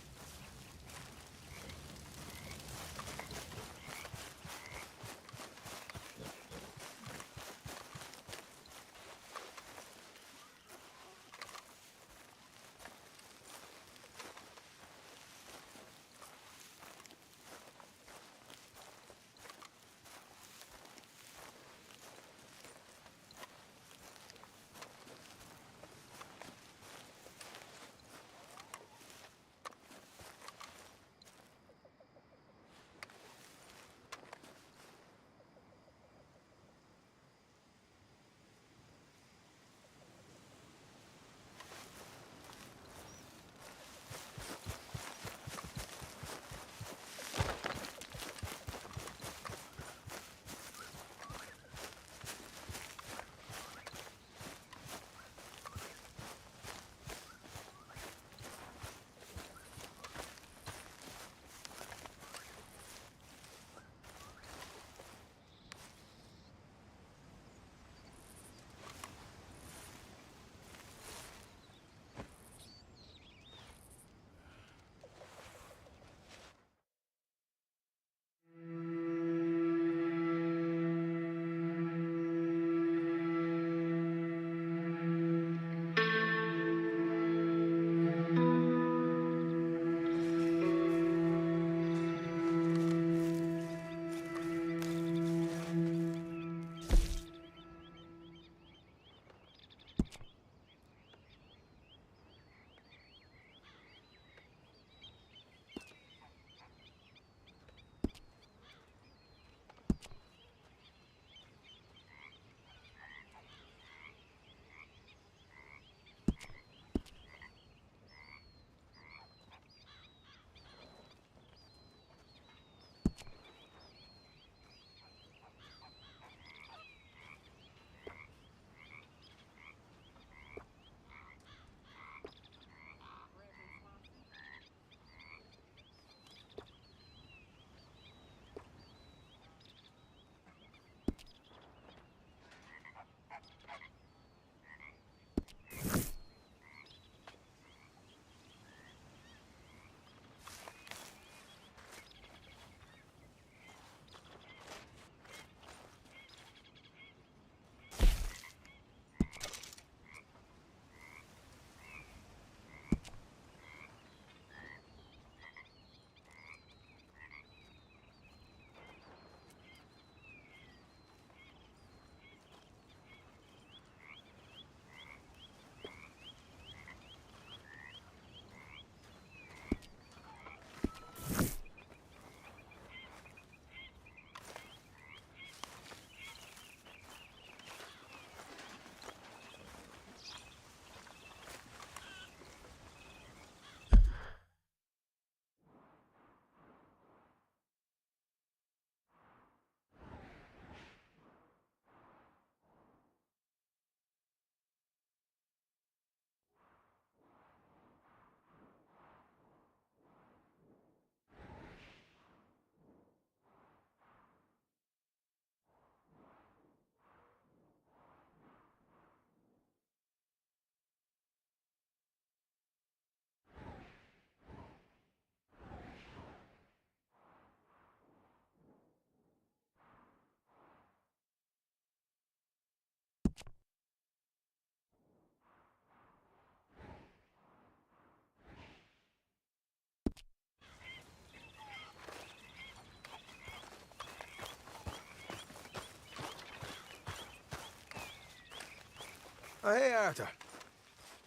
Oh, hey, Arthur.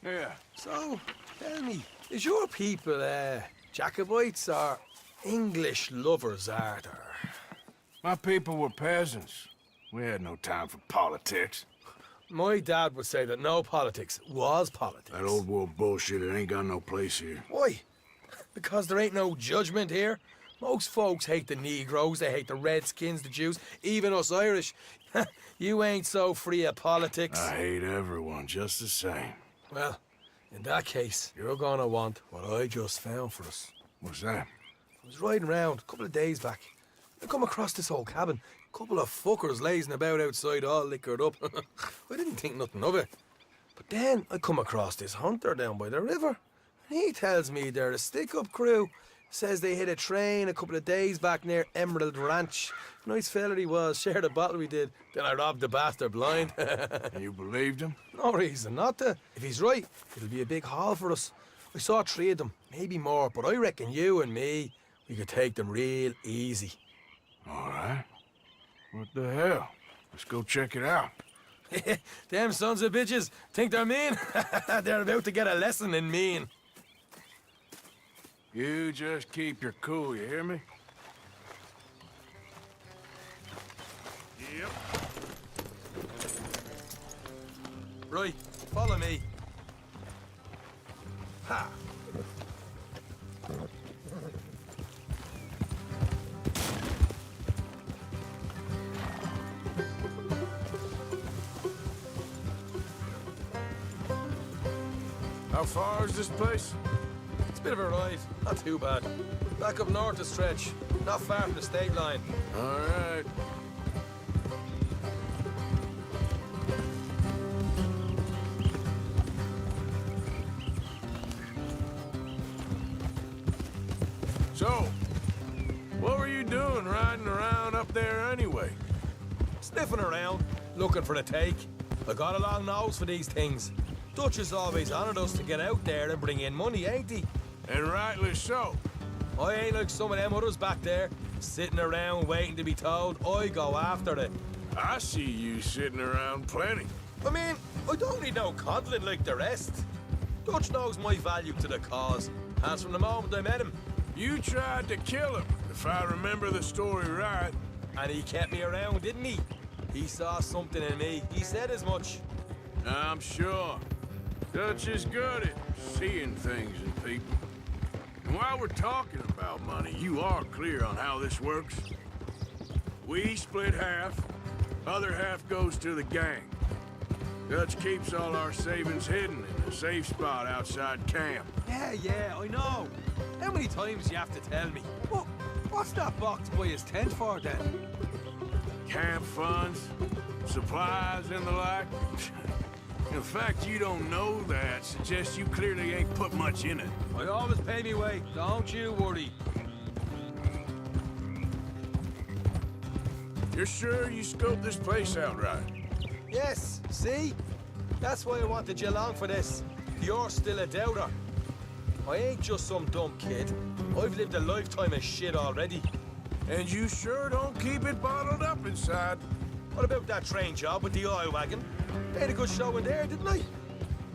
Yeah. So, tell me, is your people, Jacobites or English lovers, Arthur? My people were peasants. We had no time for politics. My dad would say that no politics was politics. That old world bullshit, it ain't got no place here. Why? Because there ain't no judgment here. Most folks hate the Negroes, they hate the Redskins, the Jews, even us Irish. You ain't so free of politics. I hate everyone just the same. Well, in that case, you're gonna want what I just found for us. What's that? I was riding around a couple of days back. I come across this old cabin. A couple of fuckers lazing about outside all liquored up. I didn't think nothing of it. But then I come across this hunter down by the river. He tells me they're a stick-up crew. Says they hit a train a couple of days back near Emerald Ranch. Nice fella he was, shared a bottle we did. Then I robbed the bastard blind. And you believed him? No reason not to. If he's right, it'll be a big haul for us. I saw 3 of them, maybe more, but I reckon you and me, we could take them real easy. All right. What the hell? Let's go check it out. Them sons of bitches think they're mean. They're about to get a lesson in mean. You just keep your cool, you hear me? Yep. Right, follow me. Ha! How far is this place? It's a bit of a ride, not too bad. Back up north a stretch, not far from the state line. All right. So, what were you doing riding around up there anyway? Sniffing around, looking for a take. I got a long nose for these things. Dutch has always honoured us to get out there and bring in money, ain't he? And rightly so. I ain't like some of them others back there, sitting around waiting to be told. I go after it. I see you sitting around plenty. I mean, I don't need no coddling like the rest. Dutch knows my value to the cause, as from the moment I met him. You tried to kill him, if I remember the story right. And he kept me around, didn't he? He saw something in me. He said as much. I'm sure. Dutch is good at seeing things in people. And while we're talking about money, you are clear on how this works? We split half, other half goes to the gang. Dutch keeps all our savings hidden in a safe spot outside camp. Yeah, I know. How many times do you have to tell me? What's that box by his tent for, then? Camp funds, supplies, and the like. The fact you don't know that suggests you clearly ain't put much in it. I always pay me way, don't you worry. You're sure you scoped this place out right? Yes, see? That's why I wanted you along for this. You're still a doubter. I ain't just some dumb kid. I've lived a lifetime of shit already. And you sure don't keep it bottled up inside. What about that train job with the oil wagon? Made a good show in there, didn't I?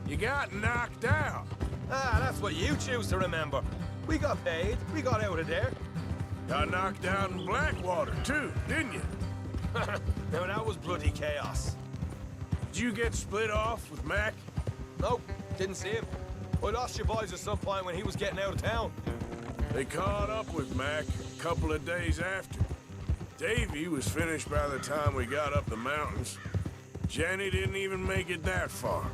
You got knocked out. Ah, that's what you choose to remember. We got paid. We got out of there. Got knocked out in Blackwater, too, didn't you? Now, that was bloody chaos. Did you get split off with Mac? Nope, didn't see him. I lost your boys at some point when he was getting out of town. They caught up with Mac a couple of days after. Davy was finished by the time we got up the mountains. Jenny didn't even make it that far.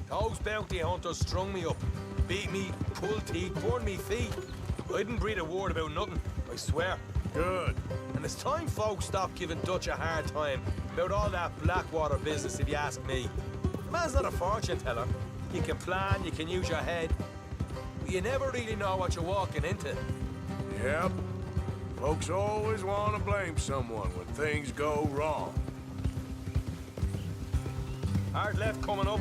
Those bounty hunters strung me up, beat me, pulled teeth, burned me feet. I didn't breathe a word about nothing, I swear. Good. And it's time folks stopped giving Dutch a hard time about all that Blackwater business, if you ask me. The man's not a fortune teller. You can plan, you can use your head, but you never really know what you're walking into. Yep. Folks always want to blame someone when things go wrong. Hard left coming up.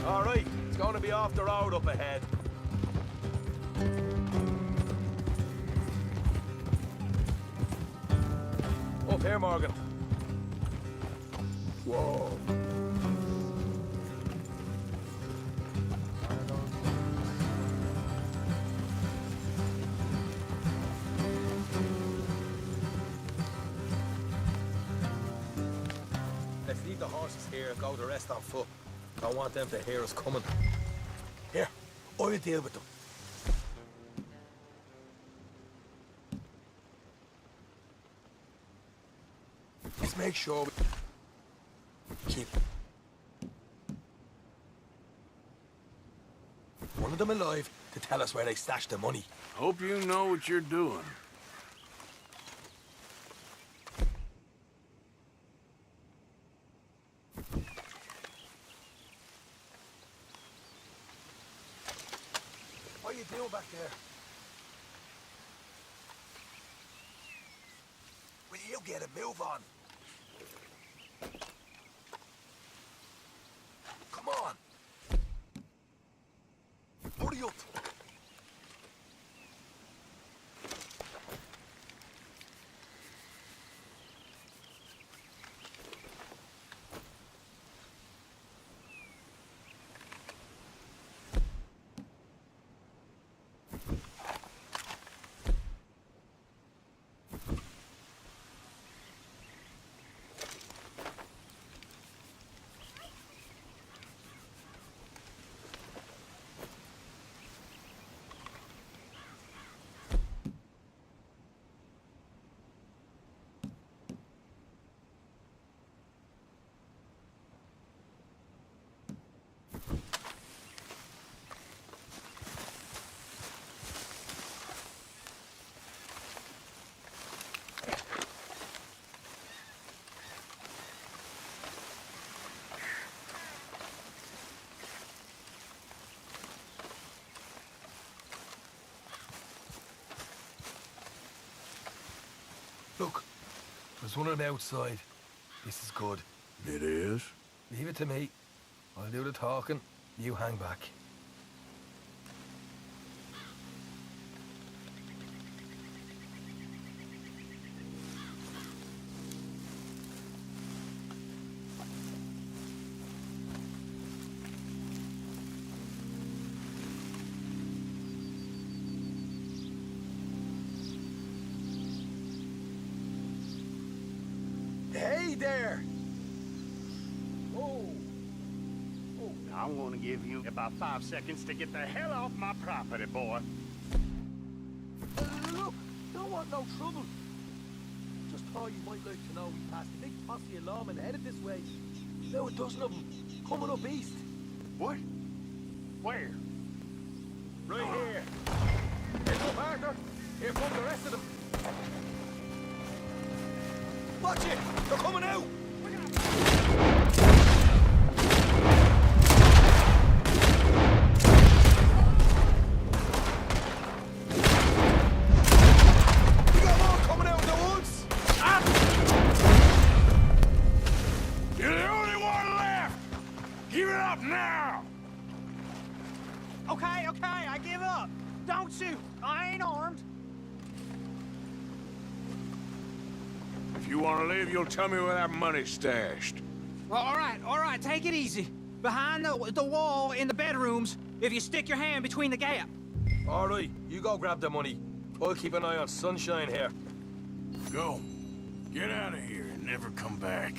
All right, it's going to be off the road up ahead. Up here, Morgan. Whoa. Let's leave the horses here and go the rest on foot. Don't want them to hear us coming. Here, I'll deal with them. Let's make sure we keep one of them alive to tell us where they stashed the money. Hope you know what you're doing. doing back there? Will you get a move on? Come on! Hurry up! Look, there's one on the outside. This is good. It is? Leave it to me. I'll do the talking. You hang back. Hey there! Oh, I'm gonna give you about 5 seconds to get the hell off my property, boy. Look, don't want no trouble. Just thought you might like to know we passed a big posse of lawmen headed this way. Now a dozen of them, coming up east. What? Where? Right here. Here's up, Arthur. Here come the rest of them. Watch it! They're coming out! We got more coming out in the woods! You're the only one left! Give it up now! Okay, I give up. Don't shoot. I ain't armed. If you want to leave, you'll tell me where that money's stashed. Well, all right, take it easy. Behind the wall in the bedrooms, if you stick your hand between the gap. All right, you go grab the money. I'll keep an eye on Sunshine here. Go. Get out of here and never come back.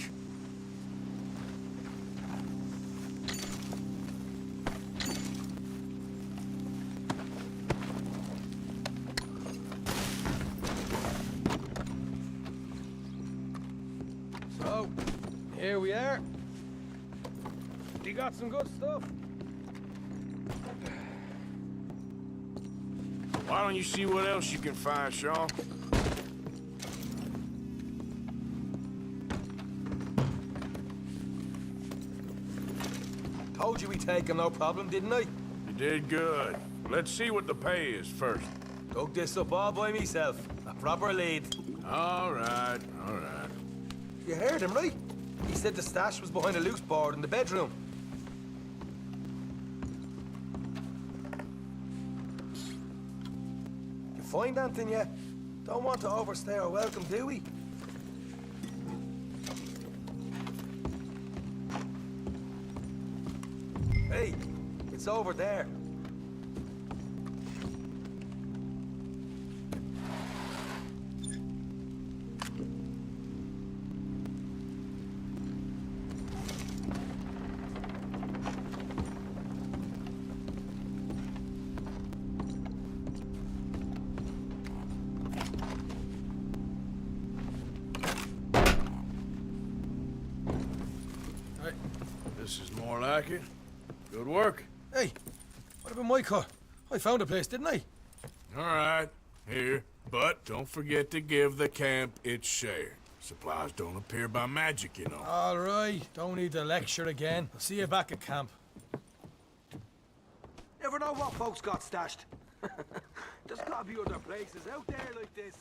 So, here we are. We got some good stuff. Why don't you see what else you can find, Shaw? Told you we'd take him, no problem, didn't I? You did good. Let's see what the pay is first. Dug this up all by myself. A proper lead. All right, all right. You heard him, right? He said the stash was behind a loose board in the bedroom. You find anything yet? Don't want to overstay our welcome, do we? Hey, it's over there. This is more like it. Good work. Hey, what about my car? I found a place, didn't I? All right, here. But don't forget to give the camp its share. Supplies don't appear by magic, you know. All right, don't need to lecture again. I'll see you back at camp. Never know what folks got stashed. There's gotta be other places out there like this.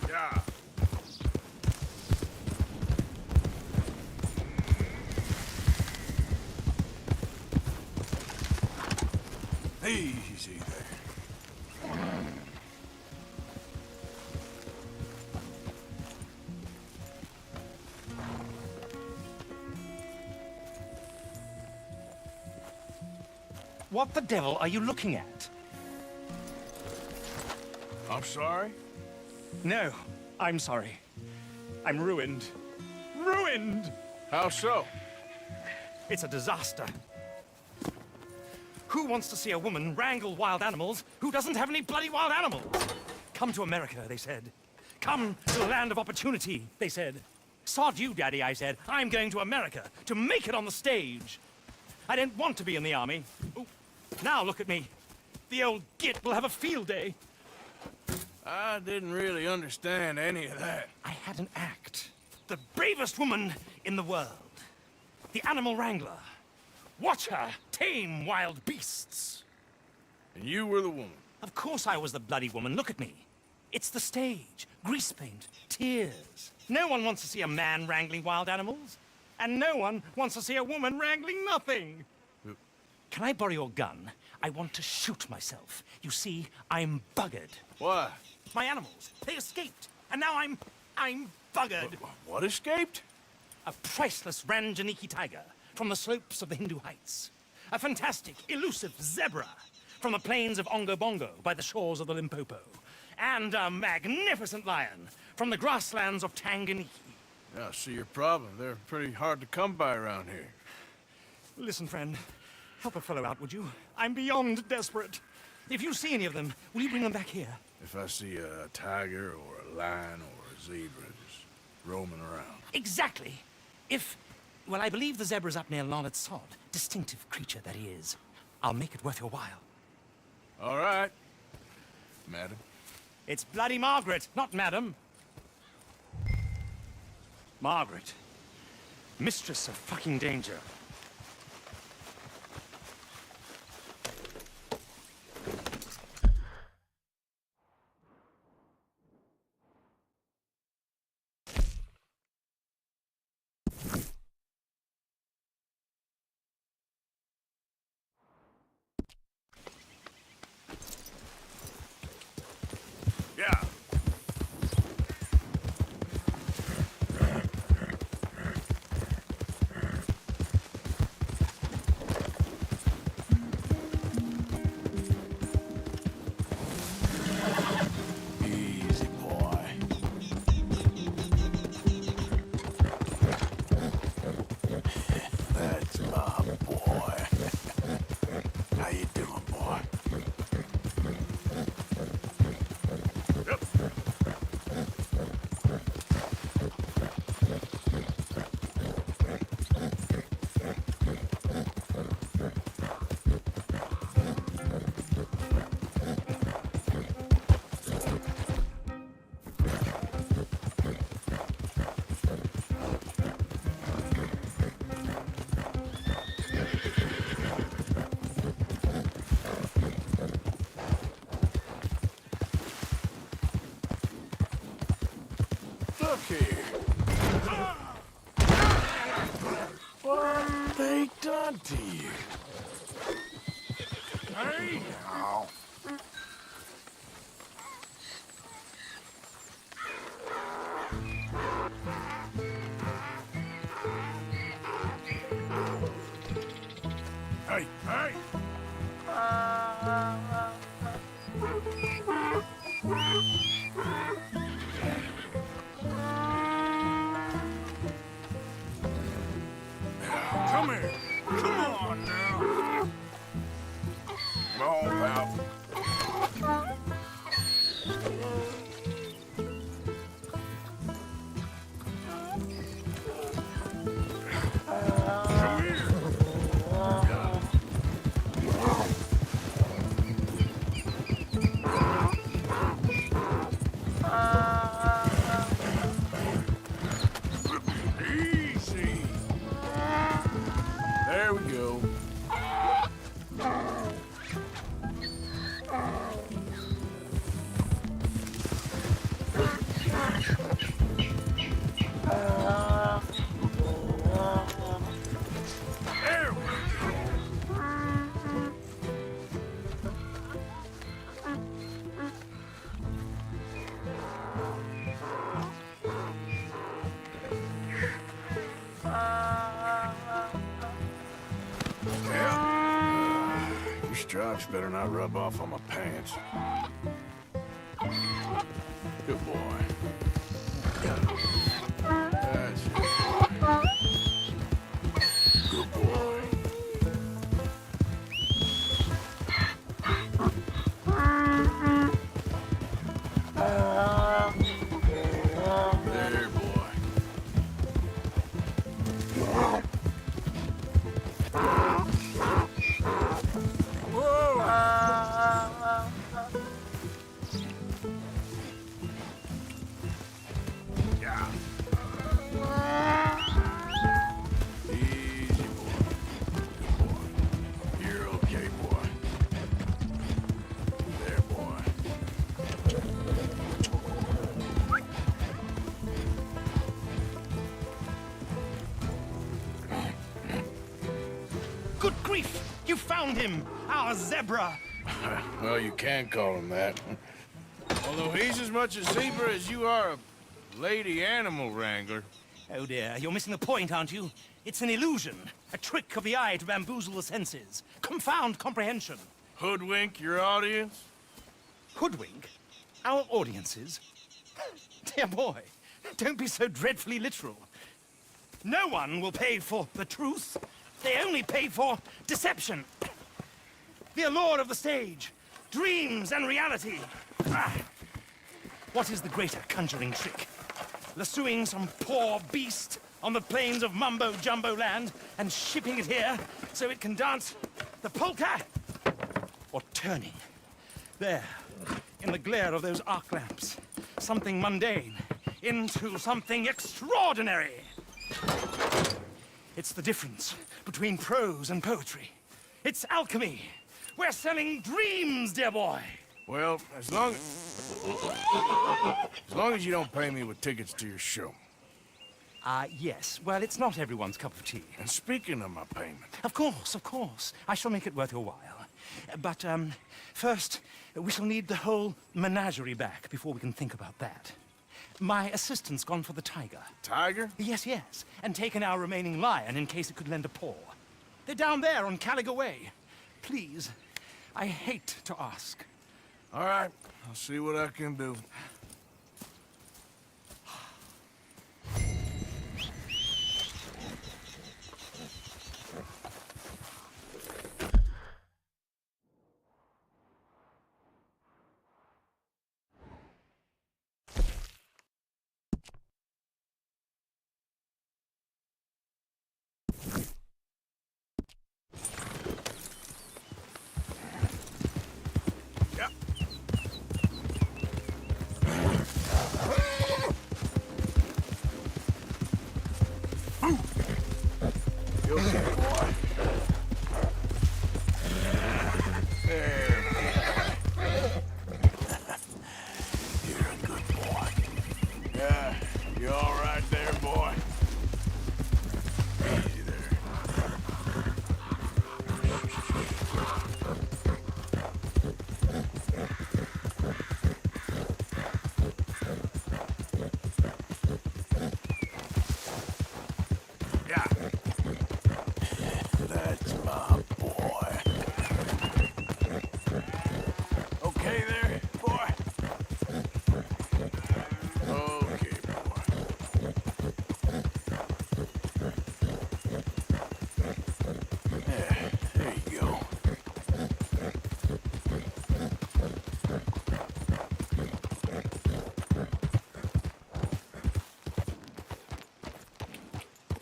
Yeah. Easy there. What the devil are you looking at? I'm sorry? No, I'm sorry. I'm ruined. Ruined! How so? It's a disaster. Who wants to see a woman wrangle wild animals who doesn't have any bloody wild animals? Come to America, they said. Come to the land of opportunity, they said. Sod you, Daddy, I said. I'm going to America to make it on the stage. I didn't want to be in the army. Ooh, now look at me. The old git will have a field day. I didn't really understand any of that. I had an act. The bravest woman in the world. The animal wrangler. Watch her tame wild beasts. And you were the woman? Of course I was the bloody woman. Look at me. It's the stage. Grease paint. Tears. No one wants to see a man wrangling wild animals. And no one wants to see a woman wrangling nothing. Can I borrow your gun? I want to shoot myself. You see, I'm buggered. Why? My animals, they escaped. And now I'm buggered. What escaped? A priceless Ranjaniki tiger from the slopes of the Hindu Heights. A fantastic, elusive zebra from the plains of Ongo Bongo by the shores of the Limpopo. And a magnificent lion from the grasslands of Tanganyika. Yeah, I see your problem. They're pretty hard to come by around here. Listen, friend. Help a fellow out, would you? I'm beyond desperate. If you see any of them, will you bring them back here? If I see a tiger or a lion or a zebra just roaming around. Exactly. Well, I believe the zebra's up near Larned Sod. Distinctive creature that he is. I'll make it worth your while. All right, madam. It's bloody Margaret, not madam. Margaret. Mistress of fucking danger. Yeah. Look here. What they done to you? Hey! Now, Hey, hey! Come here. Come on now. come on, pal. Come here. Easy. There we go. There we go. Yeah. These stripes better not rub off on my pants. Good boy. That's it. Good boy. There, boy. Yeah. Easy, boy. Good boy. You're okay, boy. There, boy. Good grief! You found him! Our zebra! Well, you can call him that. Although he's as much a zebra as you are a lady animal wrangler. Oh dear, you're missing the point, aren't you? It's an illusion. A trick of the eye to bamboozle the senses. Confound comprehension. Hoodwink your audience? Hoodwink? Our audiences? Dear boy, don't be so dreadfully literal. No one will pay for the truth. They only pay for deception. The allure of the stage, dreams and reality. Ah. What is the greater conjuring trick? Lassoing some poor beast on the plains of mumbo-jumbo land and shipping it here so it can dance the polka? Or turning, there, in the glare of those arc lamps, something mundane into something extraordinary? It's the difference between prose and poetry. It's alchemy. We're selling dreams, dear boy. Well, as long as you don't pay me with tickets to your show. Yes. Well, it's not everyone's cup of tea. And speaking of my payment... Of course, of course. I shall make it worth your while. But, first, we shall need the whole menagerie back before we can think about that. My assistant's gone for the tiger. Tiger? Yes, yes. And taken our remaining lion in case it could lend a paw. They're down there on Caliga Way. Please, I hate to ask. All right, I'll see what I can do.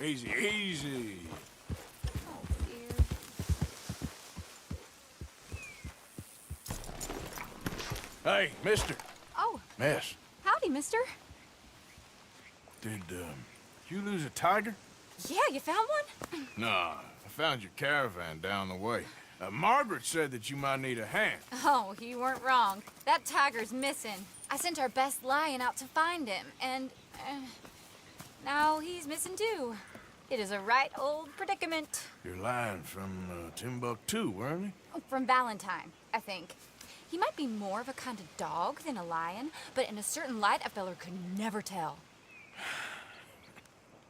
Easy, easy. Hey, mister. Oh. Miss, Howdy, mister. did you lose a tiger? Yeah, you found one? Nah, I found your caravan down the way. Margaret said that you might need a hand. Oh, you weren't wrong. That tiger's missing. I sent our best lion out to find him, and now he's missing too. It is a right old predicament. Your lion from Timbuktu, weren't he? From Valentine, I think. He might be more of a kind of dog than a lion, but in a certain light, a feller could never tell.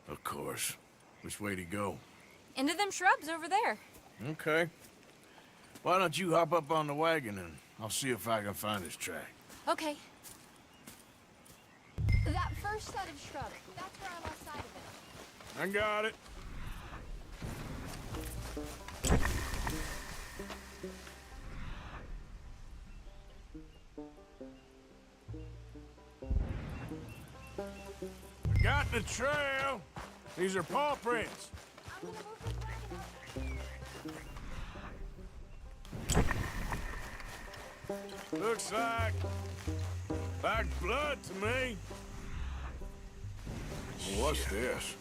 Of course. Which way to go? Into them shrubs over there. Okay. Why don't you hop up on the wagon and I'll see if I can find his track. Okay. That first set of shrubs, that's where I lost sight of it. I got it. I got the trail. These are paw prints. Looks like blood to me. What's this?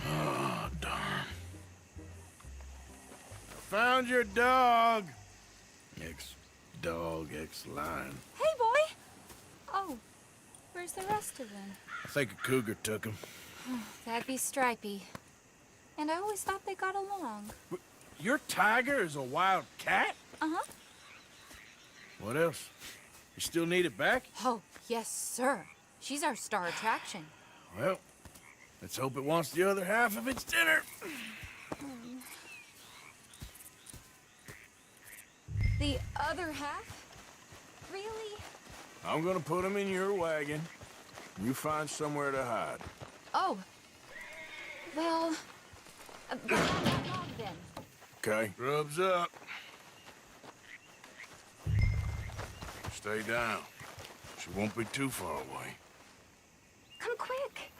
Oh, darn. I found your dog. Ex-dog, ex-lion. Hey, boy! Oh, where's the rest of them? I think a cougar took him. That'd be Stripey. And I always thought they got along. Your tiger is a wild cat? Uh-huh. What else? You still need it back? Oh, yes, sir. She's our star attraction. Well, let's hope it wants the other half of its dinner. The other half? Really? I'm gonna put him in your wagon. You find somewhere to hide. Oh. Well, behind that log, then. Okay. Rubs up. Stay down. She won't be too far away. Come quick.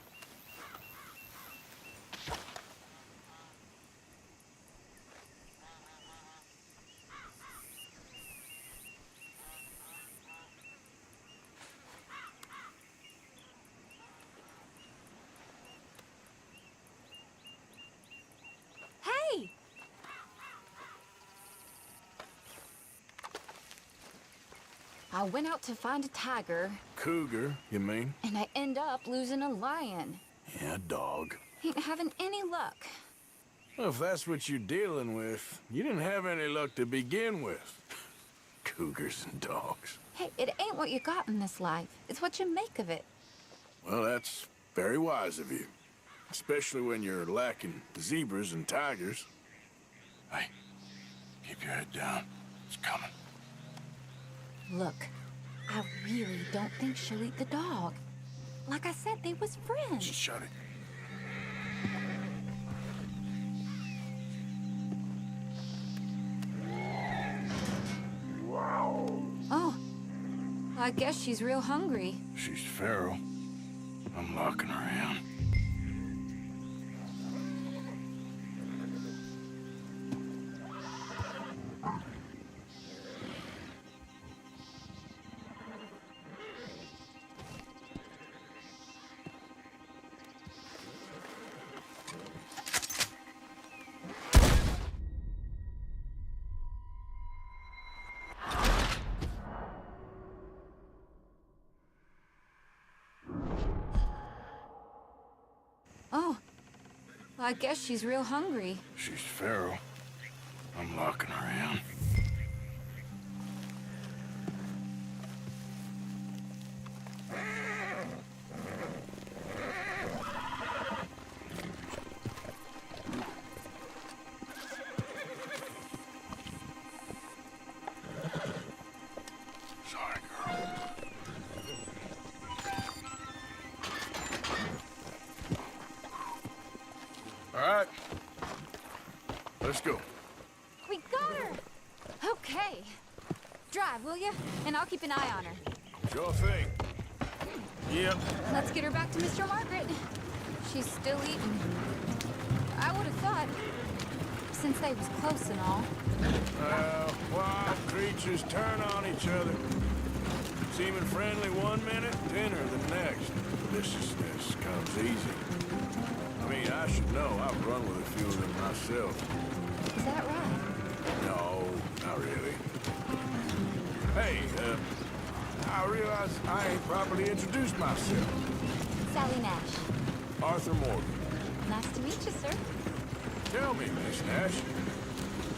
Hey! I went out to find a tiger. Cougar, you mean? And I end up losing a lion. Yeah, dog. Ain't having any luck. Well, if that's what you're dealing with, you didn't have any luck to begin with. Cougars and dogs. Hey, it ain't what you got in this life. It's what you make of it. Well, that's very wise of you. Especially when you're lacking zebras and tigers. Hey, keep your head down. It's coming. Look, I really don't think she'll eat the dog. Like I said, they was friends. Just shut it. Oh, I guess she's real hungry. She's feral. I'm locking her in. Oh, I guess she's real hungry. She's feral. I'm locking her in. Sorry, girl. All right. Let's go. We got her! Okay. Drive, will you? And I'll keep an eye on her. Sure thing. Yep. Let's get her back to Mr. Margaret. She's still eating. I would have thought, since they was close and all. Wild creatures turn on each other. Seeming friendly one minute, dinner the next. Deliciousness comes easy. I mean, I should know. I've run with a few of them myself. Is that right? No, not really. Hey, I realize I ain't properly introduced myself. Sally Nash. Arthur Morgan. Nice to meet you, sir. Tell me, Miss Nash,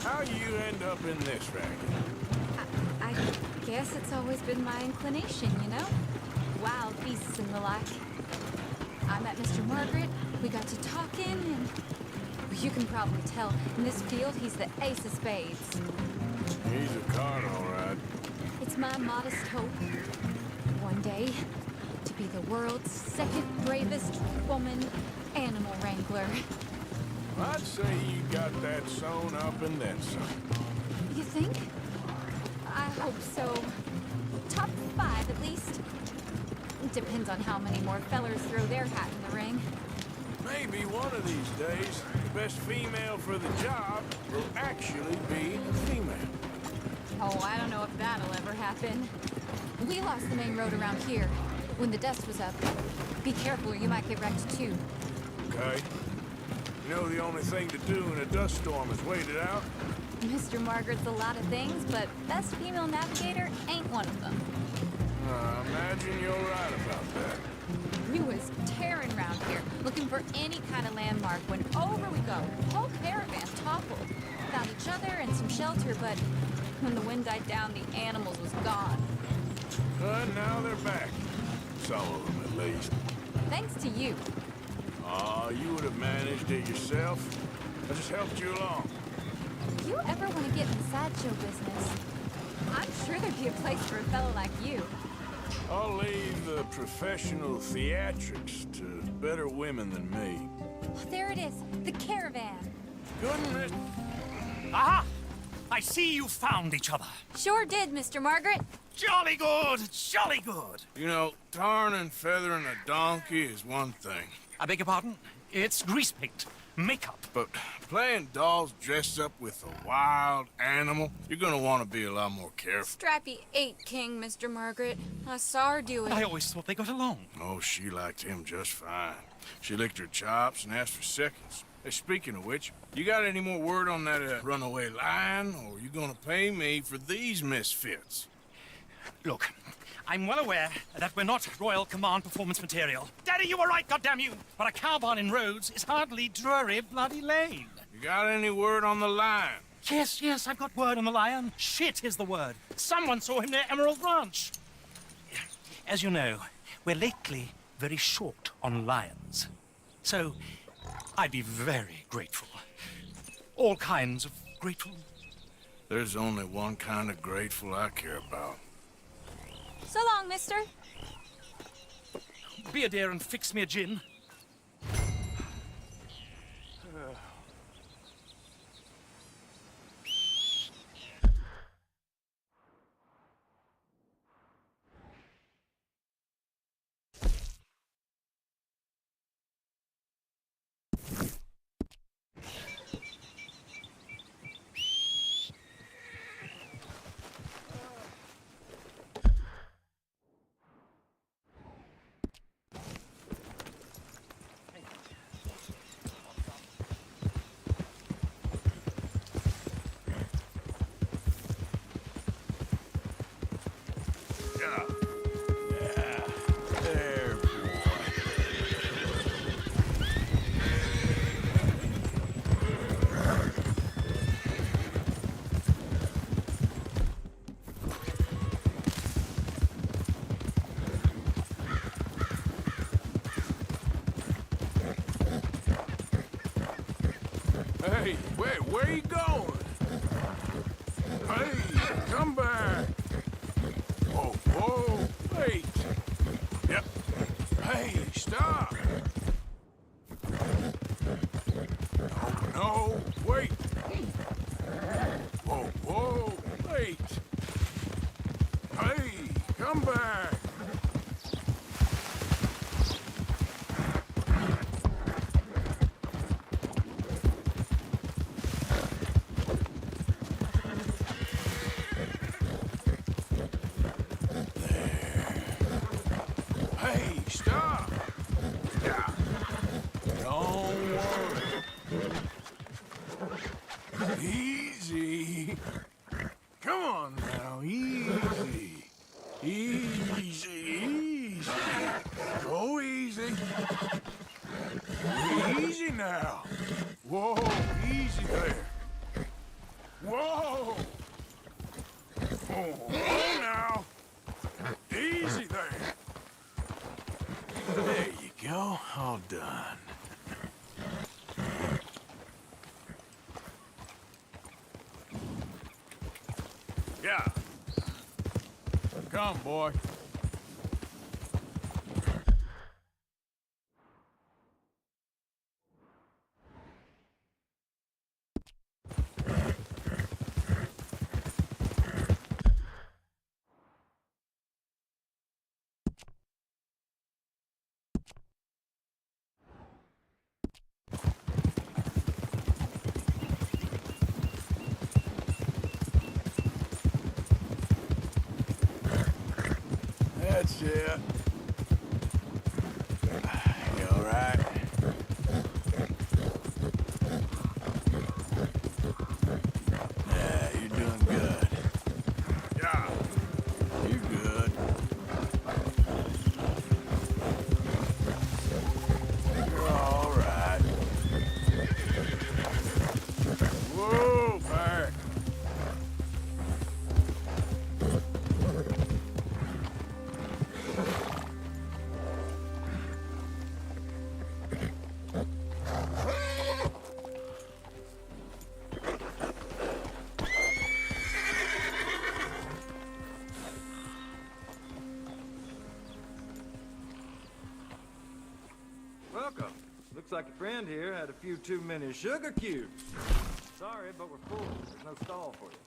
how you end up in this racket? I guess it's always been my inclination, you know? Wild beasts and the like. I met Mr. Margaret, we got to talking, and you can probably tell, in this field, he's the ace of spades. He's a card, all right. It's my modest hope, one day, to be the world's second bravest woman animal wrangler. I'd say you got that sewn up and then some. You think? I hope so. Top 5, at least. Depends on how many more fellers throw their hat in the ring. Maybe one of these days, the best female for the job will actually be a female. Oh, I don't know if that'll ever happen. We lost the main road around here when the dust was up. Be careful or you might get wrecked too. Okay. You know the only thing to do in a dust storm is wait it out? Mr. Margaret's a lot of things, but best female navigator ain't one of them. Imagine you're right about that. We was tearing around here, looking for any kind of landmark when over we go. Whole caravan toppled. Found each other and some shelter, but when the wind died down, the animals was gone. But now they're back. Some of them, at least. Thanks to you. You would have managed it yourself. I just helped you along. If you ever want to get in the sideshow business, I'm sure there'd be a place for a fellow like you. I'll leave the professional theatrics to better women than me. Oh, there it is, the caravan. Goodness. Aha! I see you found each other. Sure did, Mr. Margaret. Jolly good, jolly good. You know, tarring and feathering a donkey is one thing. I beg your pardon? It's grease paint, makeup. But playing dolls dressed up with a wild animal, you're gonna want to be a lot more careful. Strappy ain't king, Mr. Margaret. I saw her do it. I always thought they got along. Oh, she liked him just fine. She licked her chops and asked for seconds. Hey, speaking of which, you got any more word on that runaway lion, or are you gonna pay me for these misfits? Look, I'm well aware that we're not Royal Command performance material. Daddy, you were right, goddammit! But a cowbarn in Rhodes is hardly Drury Bloody Lane. You got any word on the lion? Yes, I've got word on the lion. Shit is the word. Someone saw him near Emerald Ranch. As you know, we're lately very short on lions. So, I'd be very grateful. All kinds of grateful. There's only one kind of grateful I care about. So long, mister. Be a dear and fix me a gin. Hey, wait, where are you going? Hey, come back. Whoa, wait. Yep. Hey, stop. No, wait. Whoa, wait. Easy. Come on now, easy. Easy, easy. Go easy. Easy now. Whoa, easy there. Whoa. Oh, now. Easy there. There you go. All done. Yeah. Come, boy. That's it. You all right? Yeah, you're doing good. Yeah, you're good. You're all right. Whoa, back. Welcome. Looks like your friend here had a few too many sugar cubes. Sorry, but we're full. There's no stall for you.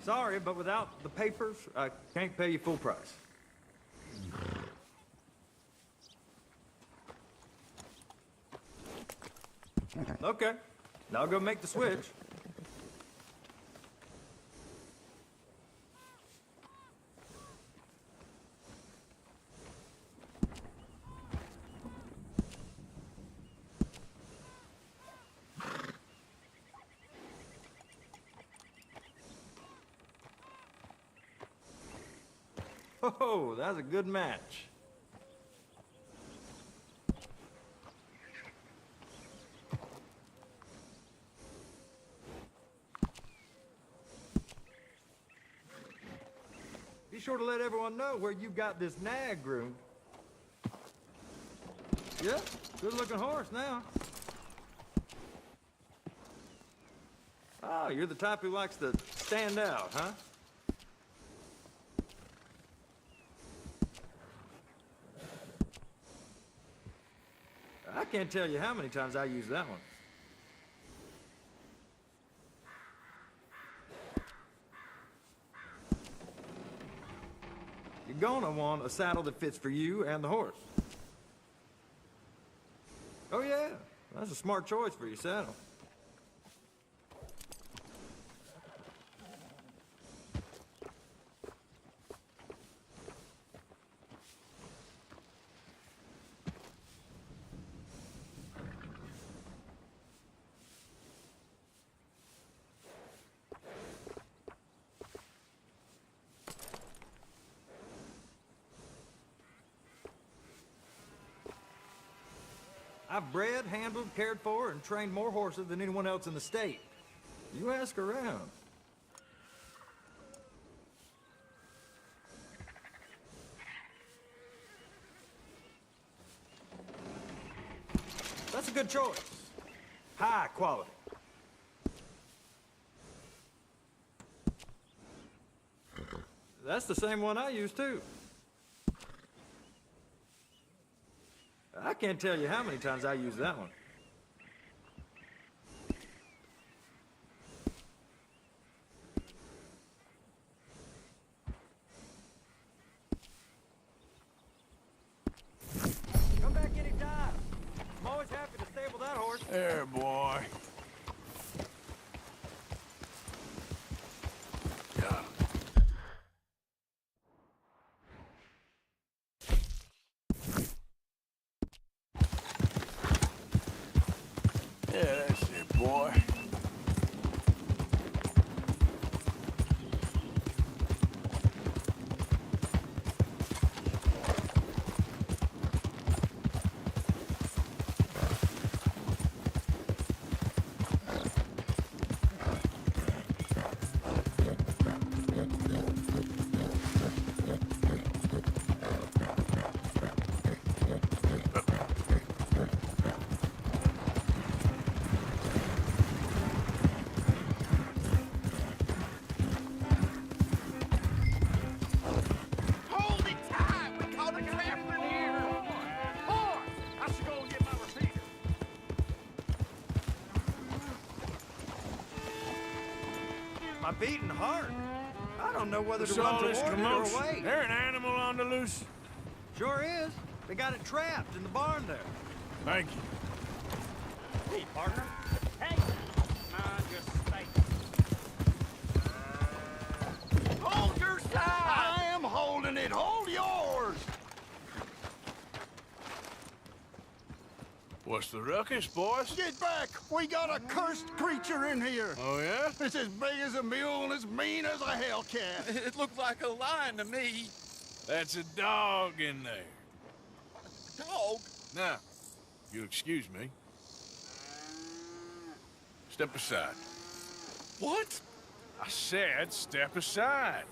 Sorry, but without the papers, I can't pay you full price. Okay. Now I'll go make the switch. Oh, that's a good match. Be sure to let everyone know where you got this nag groomed. Yeah, good-looking horse now. Oh, you're the type who likes to stand out, huh? I can't tell you how many times I use that one. You're gonna want a saddle that fits for you and the horse. Oh yeah, that's a smart choice for your saddle. I've bred, handled, cared for, and trained more horses than anyone else in the state. You ask around. That's a good choice. High quality. That's the same one I use, too. I can't tell you how many times I use that one. Come back anytime. I'm always happy to stable that horse. There, boy. Yeah. My beating heart. I don't know whether What's to run all toward this it or commotion? away. There an animal on the loose? Sure is. They got it trapped in the barn there. Thank you. Hey, partner. Hey! Mind your space. Hold your side! I am holding it. Hold yours. What's the ruckus, boys? Get back. We got a cursed creature in here. Oh, yeah? It's as big as a mule and as mean as a hellcat. It looked like a lion to me. That's a dog in there. Dog? Now, you'll excuse me. Step aside. What? I said step aside.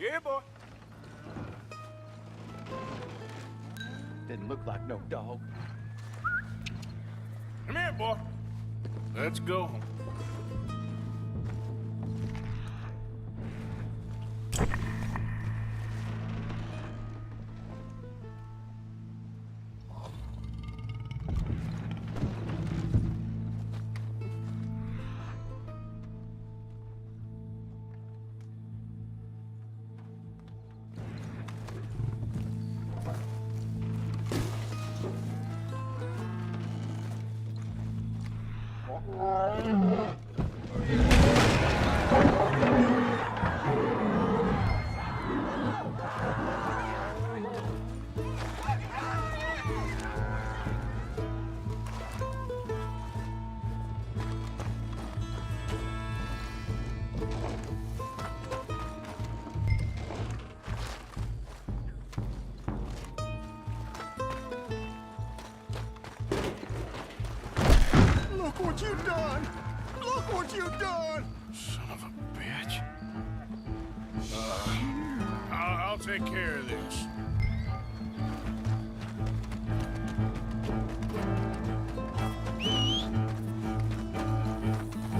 Yeah, boy. Didn't look like no dog. Come here, boy. Let's go. Look what you done! Look what you done! Son of a bitch. I'll take care of this.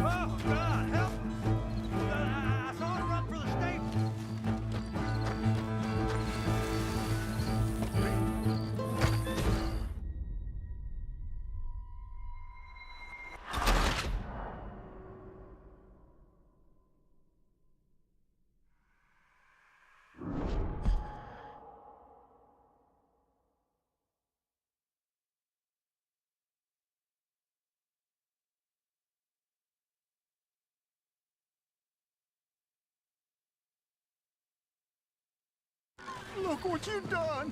Oh, God, help! I saw it run for the stable. Look what you done!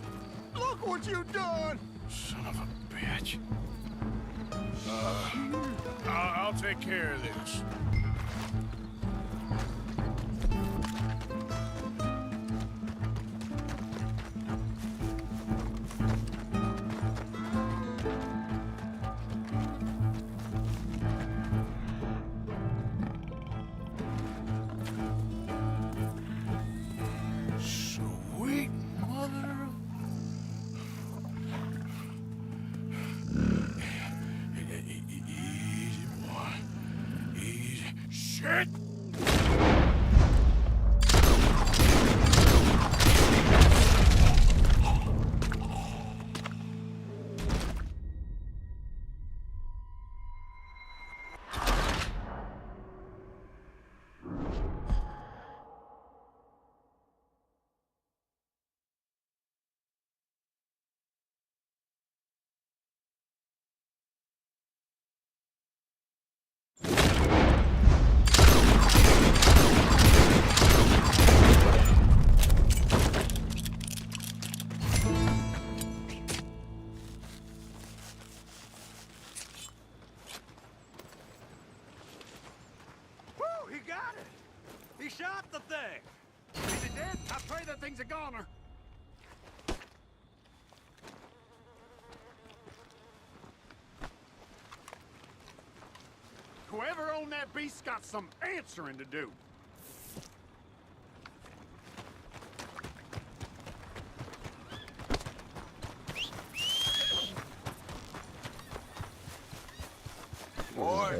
Look what you done! Son of a bitch. I'll take care of this. Sweet mother of... Easy, boy. Easy. Shit! Woo, he got it! He shot the thing! Is it dead? I pray that thing's a goner. Whoever owned that beast's got some answering to do. Boy.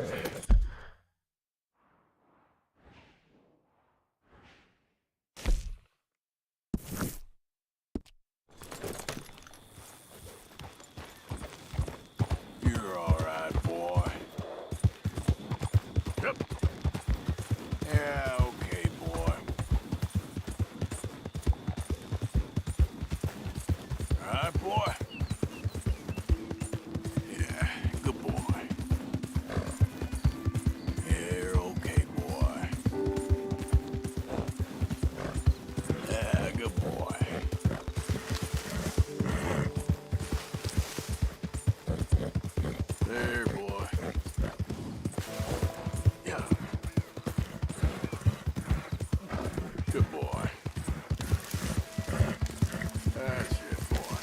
Yeah, okay, boy. All right, boy. Yeah, good boy. You're okay, boy. Yeah, good boy. There, boy. Yeah. Good boy. That's it, boy.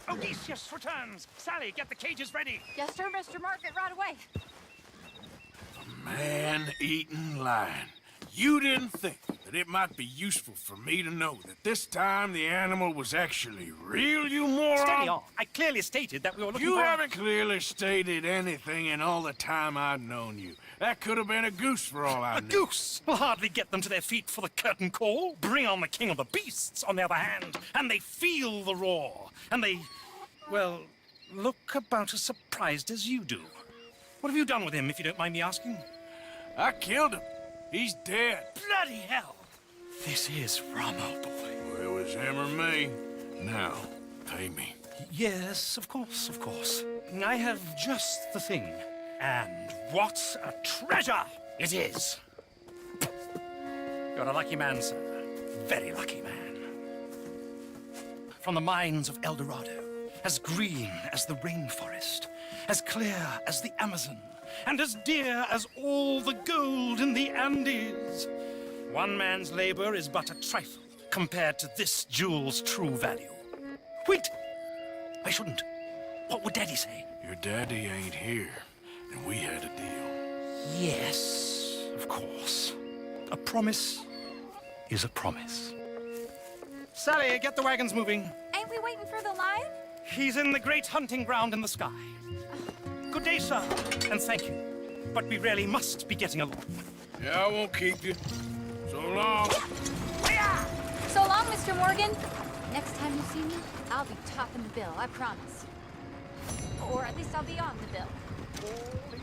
Odysseus returns! Sally, get the cages ready! Yes, sir, Mr. Margaret, right away. Man-eating lion. You didn't think that it might be useful for me to know that this time the animal was actually real, you moron? Steady on. I clearly stated that we were looking You for... haven't clearly stated anything in all the time I've known you. That could have been a goose for all I A knew. goose will hardly get them to their feet for the curtain call. Bring on the king of the beasts, on the other hand, and they feel the roar. And they, well, look about as surprised as you do. What have you done with him, if you don't mind me asking? I killed him. He's dead. Bloody hell! This is Ramo, boy. Well, it was him or me. Now, pay me. Yes, of course, of course. I have just the thing. And what a treasure it is! You're a lucky man, sir. Very lucky man. From the mines of El Dorado, as green as the rainforest, as clear as the Amazon, and as dear as all the gold in the Andes. One man's labor is but a trifle compared to this jewel's true value. Wait! I shouldn't. What would Daddy say? Your daddy ain't here, and we had a deal. Yes, of course. A promise is a promise. Sally, get the wagons moving. Ain't we waiting for the lion? He's in the great hunting ground in the sky. Good day, sir, and thank you. But we really must be getting along. Yeah, I won't keep you. So long. So long, Mr. Morgan. Next time you see me, I'll be topping the bill, I promise. Or at least I'll be on the bill. Holy